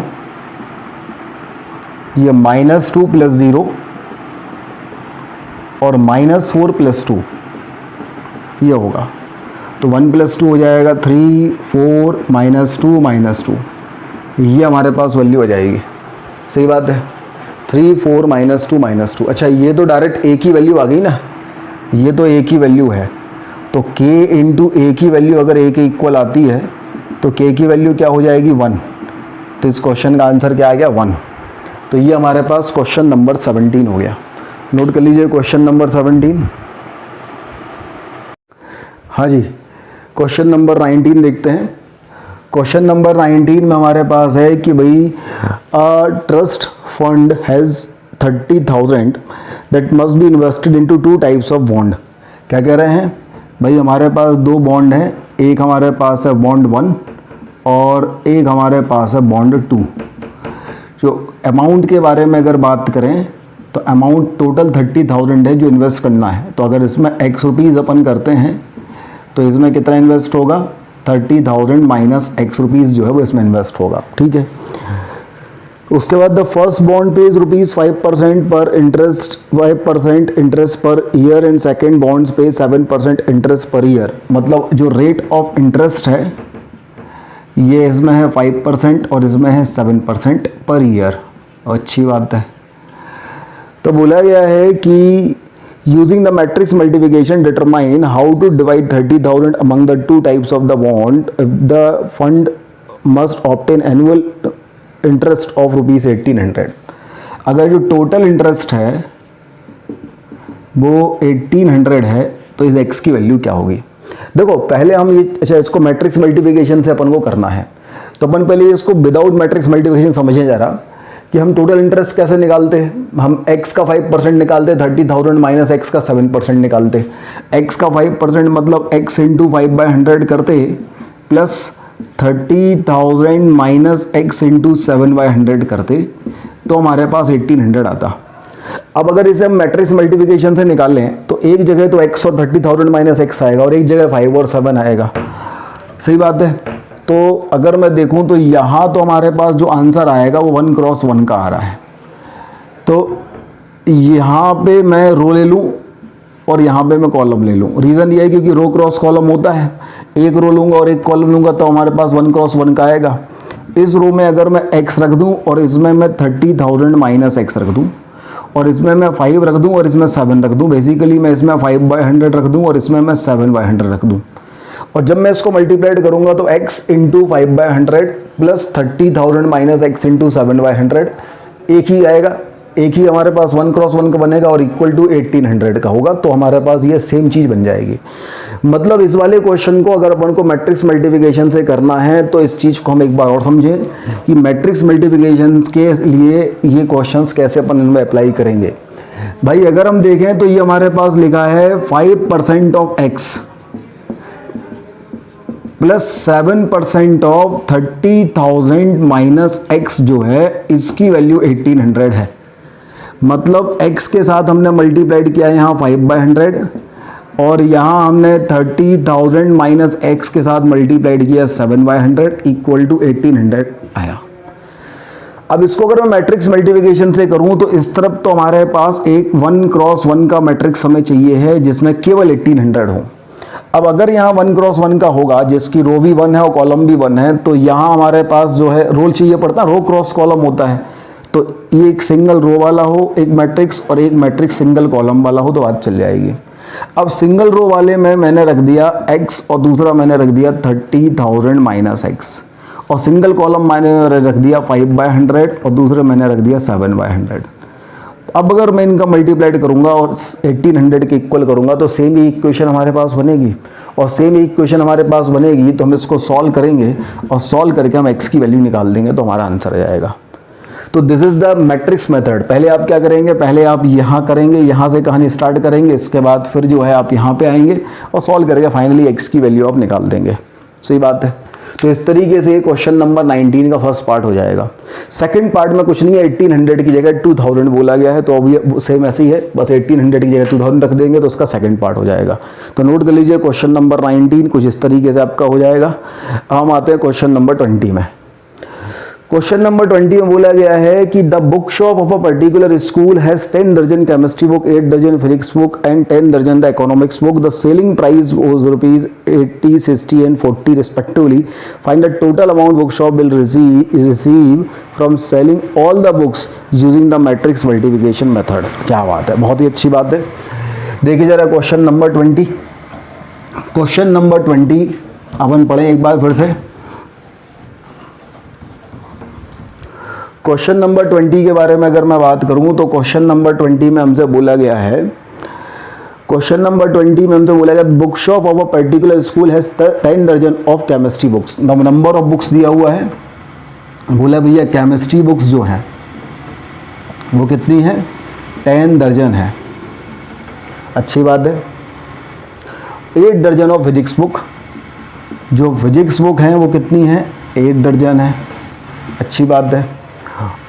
Speaker 2: ये -2 + 0 और -4 + 2, ये होगा। तो 1 + 2 हो जाएगा 3 4 -2 -2, ये हमारे पास वैल्यू आ जाएगी। सही बात है, 3 4 -2 -2। अच्छा, ये तो डायरेक्ट a की वैल्यू आ गई ना, ये तो a की वैल्यू है, तो k × a की वैल्यू अगर a के इक्वल आती है तो k की वैल्यू क्या हो जाएगी 1। तो इस क्वेश्चन का आंसर क्या आ गया 1। तो ये हमारे पास क्वेश्चन नंबर 17 हो गया। नोट कर लीजिए क्वेश्चन नंबर 17। हाँ जी, क्वेश्चन नंबर 19 देखते हैं। क्वेश्चन नंबर 19 में हमारे पास है कि भाई trust fund has 30,000 that must be invested into 2 types of bond. क्या कह रहे हैं भाई, हमारे पास 2 बॉन्ड हैं, एक हमारे पास है बॉन्ड 1 और एक हमारे पास है बॉन्ड 2। जो अमाउंट के बारे में अगर बात करें तो अमाउंट टोटल 30,000 है जो इन्वेस्ट करना है। तो अगर इसमें x रुपीज़ अपन करते हैं तो इसमें कितना इन्वेस्ट होगा, 30,000 माइनस x रुपीज़ जो है वो इसमें इन्वेस्ट होगा। ठीक है। उसके बाद the first bond page rupees 5% पर interest 5% interest per year and second bonds पे 7% इंटरेस्ट पर ईयर। मतलब जो रेट ऑफ इंटरेस्ट है ये इसमें है 5% और इसमें है 7% पर ईयर। अच्छी बात है। तो बोला गया है कि using the matrix multiplication determine how to divide 30,000 among the 2 types of the bond if the fund must obtain annual interest of rupees 1800। अगर जो टोटल इंटरेस्ट है वो 1800 है तो इस x की वैल्यू क्या होगी। देखो पहले हम ये, अच्छा इसको मैट्रिक्स मल्टीप्लिकेशन से अपन को करना है, तो अपन पहले इसको विदाउट मैट्रिक्स मल्टीप्लिकेशन समझें जरा कि हम टोटल इंटरेस्ट कैसे निकालते हैं। हम x का 5% निकालते, 30,000 माइनस x का 7% निकालते। x का 5% मतलब x × 5/100 करते प्लस 30,000 माइनस x × 7/100 करते तो हमारे पास 1800 आता। अब अगर इसे हम मैट्रिक्स मल्टीप्लिकेशन से निकालें तो एक जगह तो x और 30,000 माइनस x आएगा और एक जगह 5 और 7 आएगा। सही बात है। तो अगर मैं देखूं तो यहाँ तो हमारे पास जो आंसर आएगा वो 1 क्रॉस 1 का आ रहा है। तो यहाँ पे मैं रो ले लूँ और यहाँ पे मैं कॉलम ले लूँ। रीज़न ये है क्योंकि रो क्रॉस कॉलम होता है, एक रो लूँगा और एक कॉलम लूँगा तो हमारे पास 1 क्रॉस 1 का आएगा। इस रो में अगर मैं x रख दूँ और इसमें मैं 30,000 माइनस x रख दूँ और इसमें मैं 5 रख दूँ और इसमें 7 रख दूँ, बेसिकली मैं इसमें 5/100 रख दूँ और इसमें मैं 7/100 रख दूँ, और जब मैं इसको मल्टीप्लाइड करूँगा तो x × 5/100 प्लस 30,000 माइनस x × 7/100 एक ही आएगा। एक ही हमारे पास 1 क्रॉस 1 का बनेगा और इक्वल टू 1800 का होगा, तो हमारे पास ये सेम चीज़ बन जाएगी। मतलब इस वाले क्वेश्चन को अगर अपन को मैट्रिक्स मल्टीप्लिकेशन से करना है तो इस चीज़ को हम एक बार और समझें कि मैट्रिक्स मल्टीप्लिकेशन के लिए ये क्वेश्चंस कैसे अपन इनमें अप्लाई करेंगे। भाई अगर हम देखें तो ये हमारे पास लिखा है 5% of x plus 7% of 30,000 minus x जो है इसकी वैल्यू 1800 है। मतलब x के साथ हमने मल्टीप्लाइड किया यहाँ 5/100 और यहाँ हमने 30,000 माइनस x के साथ मल्टीप्लाइड किया 7/100 इक्वल टू 1800 आया। अब इसको अगर मैं मैट्रिक्स मल्टीप्लिकेशन से करूँ तो इस तरफ तो हमारे पास एक 1 क्रॉस 1 का मैट्रिक्स हमें चाहिए है जिसमें केवल 1800 हो। अब अगर यहाँ 1 क्रॉस 1 का होगा जिसकी रो भी 1 है और कॉलम भी 1 है, तो यहाँ हमारे पास जो है रोल चाहिए पड़ता है, रो क्रॉस कॉलम होता है। तो ये एक सिंगल रो वाला हो एक मैट्रिक्स और एक मैट्रिक्स सिंगल कॉलम वाला हो तो बात चल जाएगी। अब सिंगल रो वाले में मैंने रख दिया x और दूसरा मैंने रख दिया 30,000 माइनस x और सिंगल कॉलम मैंने रख दिया 5/100 और दूसरे मैंने रख दिया 7/100। अब अगर मैं इनका मल्टीप्लाइड करूंगा और 1800 के इक्वल करूंगा तो सेम ही इक्वेशन हमारे पास बनेगी और सेम ही इक्वेशन हमारे पास बनेगी तो हम इसको सॉल्व करेंगे और सॉल्व करके हम x की वैल्यू निकाल देंगे तो हमारा आंसर आ जाएगा। तो this is the matrix method. पहले आप क्या करेंगे, पहले आप यहाँ करेंगे, यहाँ से कहानी स्टार्ट करेंगे, इसके बाद फिर जो है आप यहाँ पे आएंगे और सॉल्व करके फाइनली x की वैल्यू आप निकाल देंगे। सही बात है। तो इस तरीके से क्वेश्चन नंबर 19 का फर्स्ट पार्ट हो जाएगा। सेकंड पार्ट में कुछ नहीं है, 1800 की जगह 2000 बोला गया है तो अब सेम ऐसे ही है, बस 1800 की जगह 2000 रख देंगे तो उसका सेकंड पार्ट हो जाएगा। तो नोट कर लीजिए क्वेश्चन नंबर 19 कुछ इस तरीके से आपका हो जाएगा। हम आते हैं क्वेश्चन नंबर 20 में। क्वेश्चन नंबर 20 में बोला गया है कि the book shop of a particular school has 10 दर्जन केमिस्ट्री बुक, 8 दर्जन फिजिक्स बुक एंड 10 दर्जन the economics book. The selling price was ₹80, 60 and 40 respectively. Find the total amount book shop will receive from selling all the books using the matrix multiplication method. क्या बात है, बहुत ही अच्छी बात है। देखिए जरा क्वेश्चन नंबर 20। क्वेश्चन नंबर 20 अपन पढ़ें एक बार फिर से। क्वेश्चन नंबर 20 के बारे में अगर मैं बात करूं तो क्वेश्चन नंबर 20 में हमसे बोला गया है, क्वेश्चन नंबर 20 में हमसे बोला गया book shop of a particular school has 10 दर्जन of chemistry books. Number of books दिया हुआ है, बोला भैया केमिस्ट्री बुक्स जो हैं वो कितनी है, 10 दर्जन है। अच्छी बात है। 8 दर्जन ऑफ फिजिक्स बुक, जो फिजिक्स बुक हैं वो कितनी है, 8 दर्जन है। अच्छी बात है।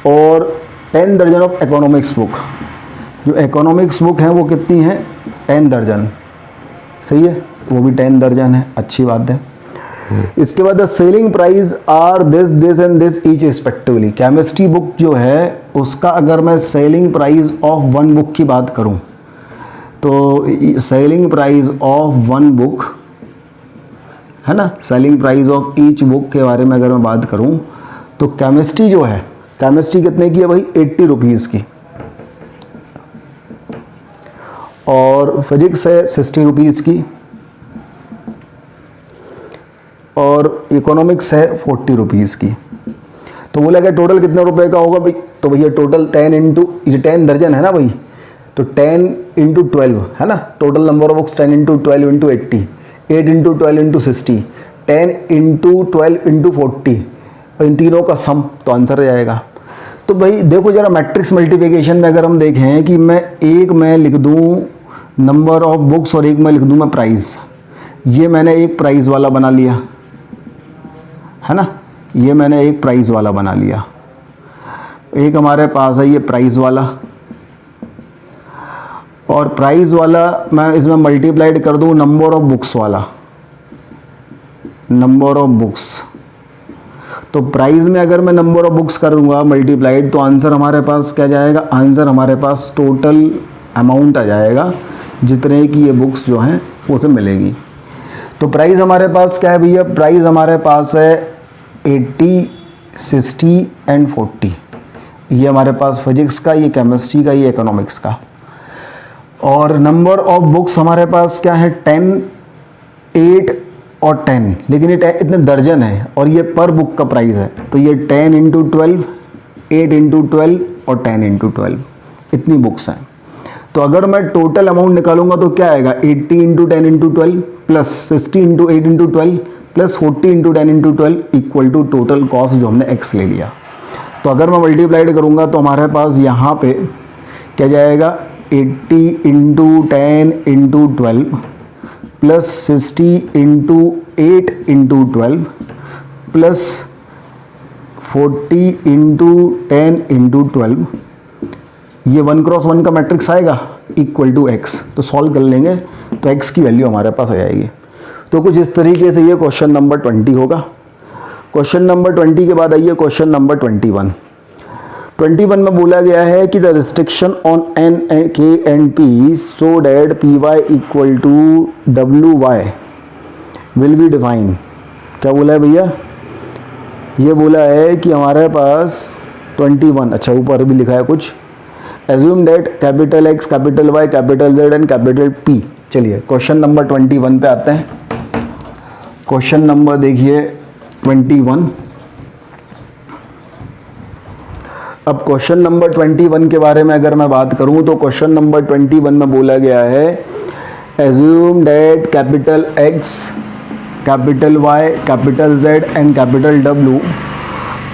Speaker 2: और 10 दर्जन ऑफ इकोनॉमिक्स बुक, जो इकोनॉमिक्स बुक हैं वो कितनी है, 10 दर्जन। सही है, वो भी 10 दर्जन है। अच्छी बात है। इसके बाद the selling price are this this and this each respectively. Chemistry book जो है उसका अगर मैं सेलिंग प्राइस ऑफ 1 बुक की बात करूं तो सेलिंग प्राइस ऑफ 1 बुक है ना, selling price of each book के बारे में अगर मैं बात करूं तो केमिस्ट्री जो है, केमिस्ट्री कितने की है भाई, 80 रुपीज़ की, और फिजिक्स है 60 रुपीज़ की, और इकोनॉमिक्स है 40 रुपीज़ की। तो बोला गया टोटल कितने रुपए का होगा भाई, तो भैया टोटल 10 इंटू, ये 10 दर्जन है ना भाई, तो 10 इंटू 12 है ना, total number of books 10 into 12 into 80, 8 into 12 into 60, 10 into 12 into 40, इन तीनों का सम, तो आंसर आ जाएगा। तो भाई देखो जरा मैट्रिक्स मल्टीप्लिकेशन में अगर हम देखें कि मैं लिख दूं नंबर ऑफ बुक्स और एक मैं लिख दूं मैं प्राइस, ये मैंने एक प्राइस वाला बना लिया है ना, ये मैंने एक प्राइस वाला बना लिया। एक हमारे पास है ये प्राइस वाला, और प्राइस वाला मैं इसमें मल्टीप्लाइड कर दूं नंबर ऑफ बुक्स वाला, नंबर ऑफ बुक्स। तो प्राइस में अगर मैं नंबर ऑफ बुक्स कर दूंगा मल्टीप्लाइड तो आंसर हमारे पास क्या जाएगा, आंसर हमारे पास टोटल अमाउंट आ जाएगा जितने की ये बुक्स जो हैं उसे मिलेगी। तो प्राइस हमारे पास क्या है भैया, प्राइस हमारे पास है 80, 60 एंड 40। ये हमारे पास फिजिक्स का, ये केमिस्ट्री का, ये इकोनॉमिक्स का। और नंबर ऑफ बुक्स हमारे पास क्या है, 10, 8 और 10, लेकिन ये इतने दर्जन है और ये पर बुक का प्राइस है, तो ये 10 इंटू 12, 8 इंटू 12 और 10 इंटू 12। इतनी बुक्स हैं। तो अगर मैं टोटल अमाउंट निकालूंगा तो क्या आएगा, 80 into 10 into 12 plus 60 into 8 into 12 plus 40 into 10 into 12 equal to total cost जो हमने एक्स ले लिया। तो अगर मैं मल्टीप्लाइड करूंगा तो हमारे पास यहाँ पे क्या जाएगा, 80 into 10 into 12 plus 60 into 8 into 12 plus 40 into 10 into 12, ये 1 क्रॉस 1 का मैट्रिक्स आएगा इक्वल टू एक्स। तो सॉल्व कर लेंगे तो एक्स की वैल्यू हमारे पास आ जाएगी। तो कुछ इस तरीके से ये क्वेश्चन नंबर 20 होगा। क्वेश्चन नंबर 20 के बाद आइए क्वेश्चन नंबर 21। 21 में बोला गया है कि the restriction on N K and P so that P Y equal to W Y will be define. क्या बोला है भैया, ये बोला है कि हमारे पास 21, अच्छा ऊपर भी लिखा है कुछ, assume that capital X capital Y capital Z and capital P. चलिए क्वेश्चन नंबर 21 पे आते हैं। क्वेश्चन नंबर देखिए 21। अब क्वेश्चन नंबर 21 के बारे में अगर मैं बात करूं तो क्वेश्चन नंबर 21 में बोला गया है assume that capital X capital Y capital Z and capital W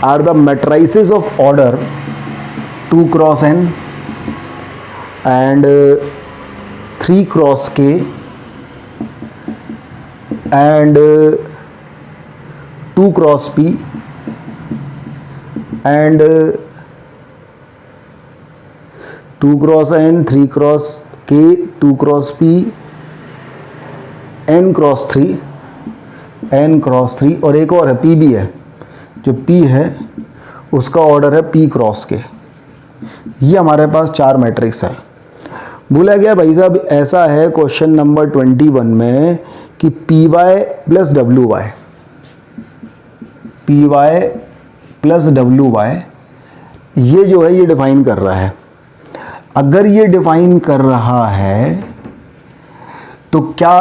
Speaker 2: are the matrices of order 2 cross n and 3 cross k and 2 cross p and 2 cross n, 3 cross k, 2 cross p, n cross 3 और एक और है p भी है, जो p है उसका ऑर्डर है p क्रॉस के। ये हमारे पास 4 मैट्रिक्स है। बोला गया भाई साहब ऐसा है क्वेश्चन नंबर 21 में कि P Y plus W Y, P Y plus W Y ये जो है ये डिफाइन कर रहा है। अगर ये डिफाइन कर रहा है तो क्या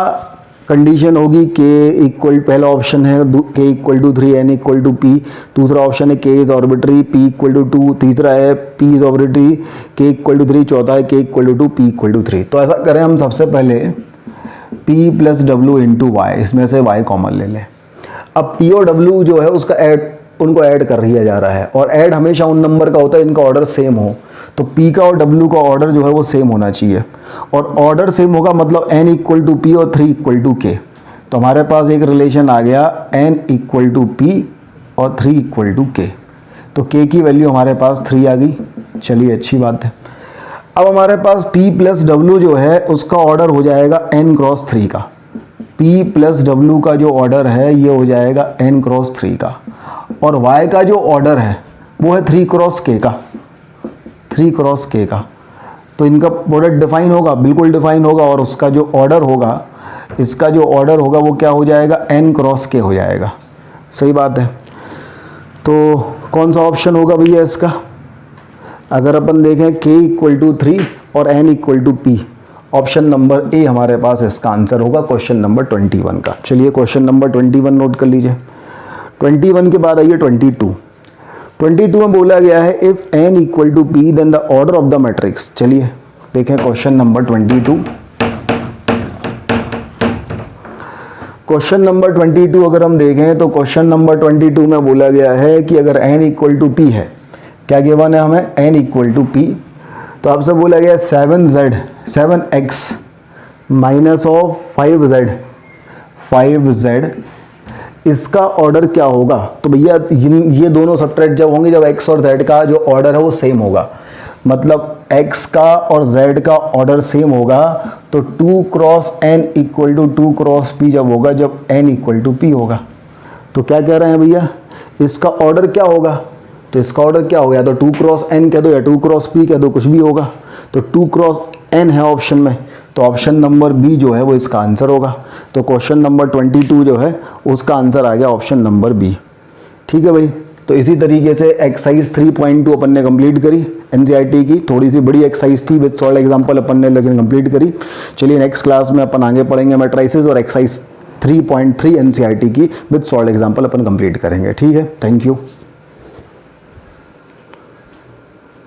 Speaker 2: कंडीशन होगी, के इक्वल, पहला ऑप्शन है K equal to 3 N equal to P, दूसरा ऑप्शन है K is arbitrary P equal to 2, तीसरा है P is arbitrary K equal to 3, चौथा है K equal to 2 P equal to 3। तो ऐसा करें हम सबसे पहले P plus W into Y, इसमें से वाई कॉमन ले लें। अब पी और डब्ल्यू जो है उसका ऐड, उनको ऐड कर दिया जा रहा है और ऐड हमेशा उन नंबर का होता है इनका ऑर्डर सेम हो। तो P का और W का ऑर्डर जो है वो सेम होना चाहिए और ऑर्डर सेम होगा मतलब n इक्वल टू पी और 3 इक्वल टू के। तो हमारे पास एक रिलेशन आ गया n इक्वल टू पी और 3 इक्वल टू के। तो k की वैल्यू हमारे पास 3 आ गई। चलिए अच्छी बात है। अब हमारे पास P प्लस W जो है उसका ऑर्डर हो जाएगा n क्रॉस 3 का। P प्लस W का जो ऑर्डर है ये हो जाएगा n क्रॉस 3 का और Y का जो ऑर्डर है वो है 3 क्रॉस k का, 3 क्रॉस k का। तो इनका प्रोडक्ट डिफाइन होगा, बिल्कुल डिफाइन होगा और उसका जो ऑर्डर होगा, इसका जो ऑर्डर होगा वो क्या हो जाएगा, n क्रॉस k हो जाएगा। सही बात है। तो कौन सा ऑप्शन होगा भैया इसका, अगर अपन देखें k इक्वल टू 3 और n equal to p, option number A हमारे पास इसका आंसर होगा क्वेश्चन नंबर 21 का। चलिए क्वेश्चन नंबर 21 नोट कर लीजिए। 21 के बाद आइए 22 में बोला गया है if n equal to P then the order of the matrix. चलिए देखें क्वेश्चन नंबर 22। क्वेश्चन नंबर 22 अगर हम देखें तो क्वेश्चन नंबर 22 में बोला गया है कि अगर n इक्वल टू पी है, क्या गिवन है हमें, n इक्वल टू पी। तो आपसे बोला गया 7x माइनस ऑफ 5z, इसका ऑर्डर क्या होगा। तो भैया ये दोनों सब्ट्रैक्ट जब होंगे जब x और z का जो ऑर्डर है वो सेम होगा, मतलब x का और z का ऑर्डर सेम होगा। तो 2 cross n equal to 2 cross p जब होगा जब n इक्वल टू p होगा। तो क्या कह रहे हैं भैया, इसका ऑर्डर क्या होगा, तो इसका ऑर्डर क्या हो गया, तो 2 क्रॉस n कह दो या 2 क्रॉस p कह दो, कुछ भी होगा। तो 2 क्रॉस n है ऑप्शन में, तो ऑप्शन नंबर बी जो है वो इसका आंसर होगा। तो क्वेश्चन नंबर 22 जो है उसका आंसर आ गया ऑप्शन नंबर बी। ठीक है भाई। तो इसी तरीके से एक्सरसाइज 3.2 अपन ने कंप्लीट करी एनसीईआरटी की, थोड़ी सी बड़ी एक्सरसाइज थी विद सॉल्व एग्जांपल अपन ने लेकिन कंप्लीट करी। चलिए नेक्स्ट क्लास में अपन आगे पढ़ेंगे मैट्रिसेस और एक्सरसाइज 3.3 एनसीईआरटी की with solve example upon complete करेंगे। ठीक है, थैंक यू।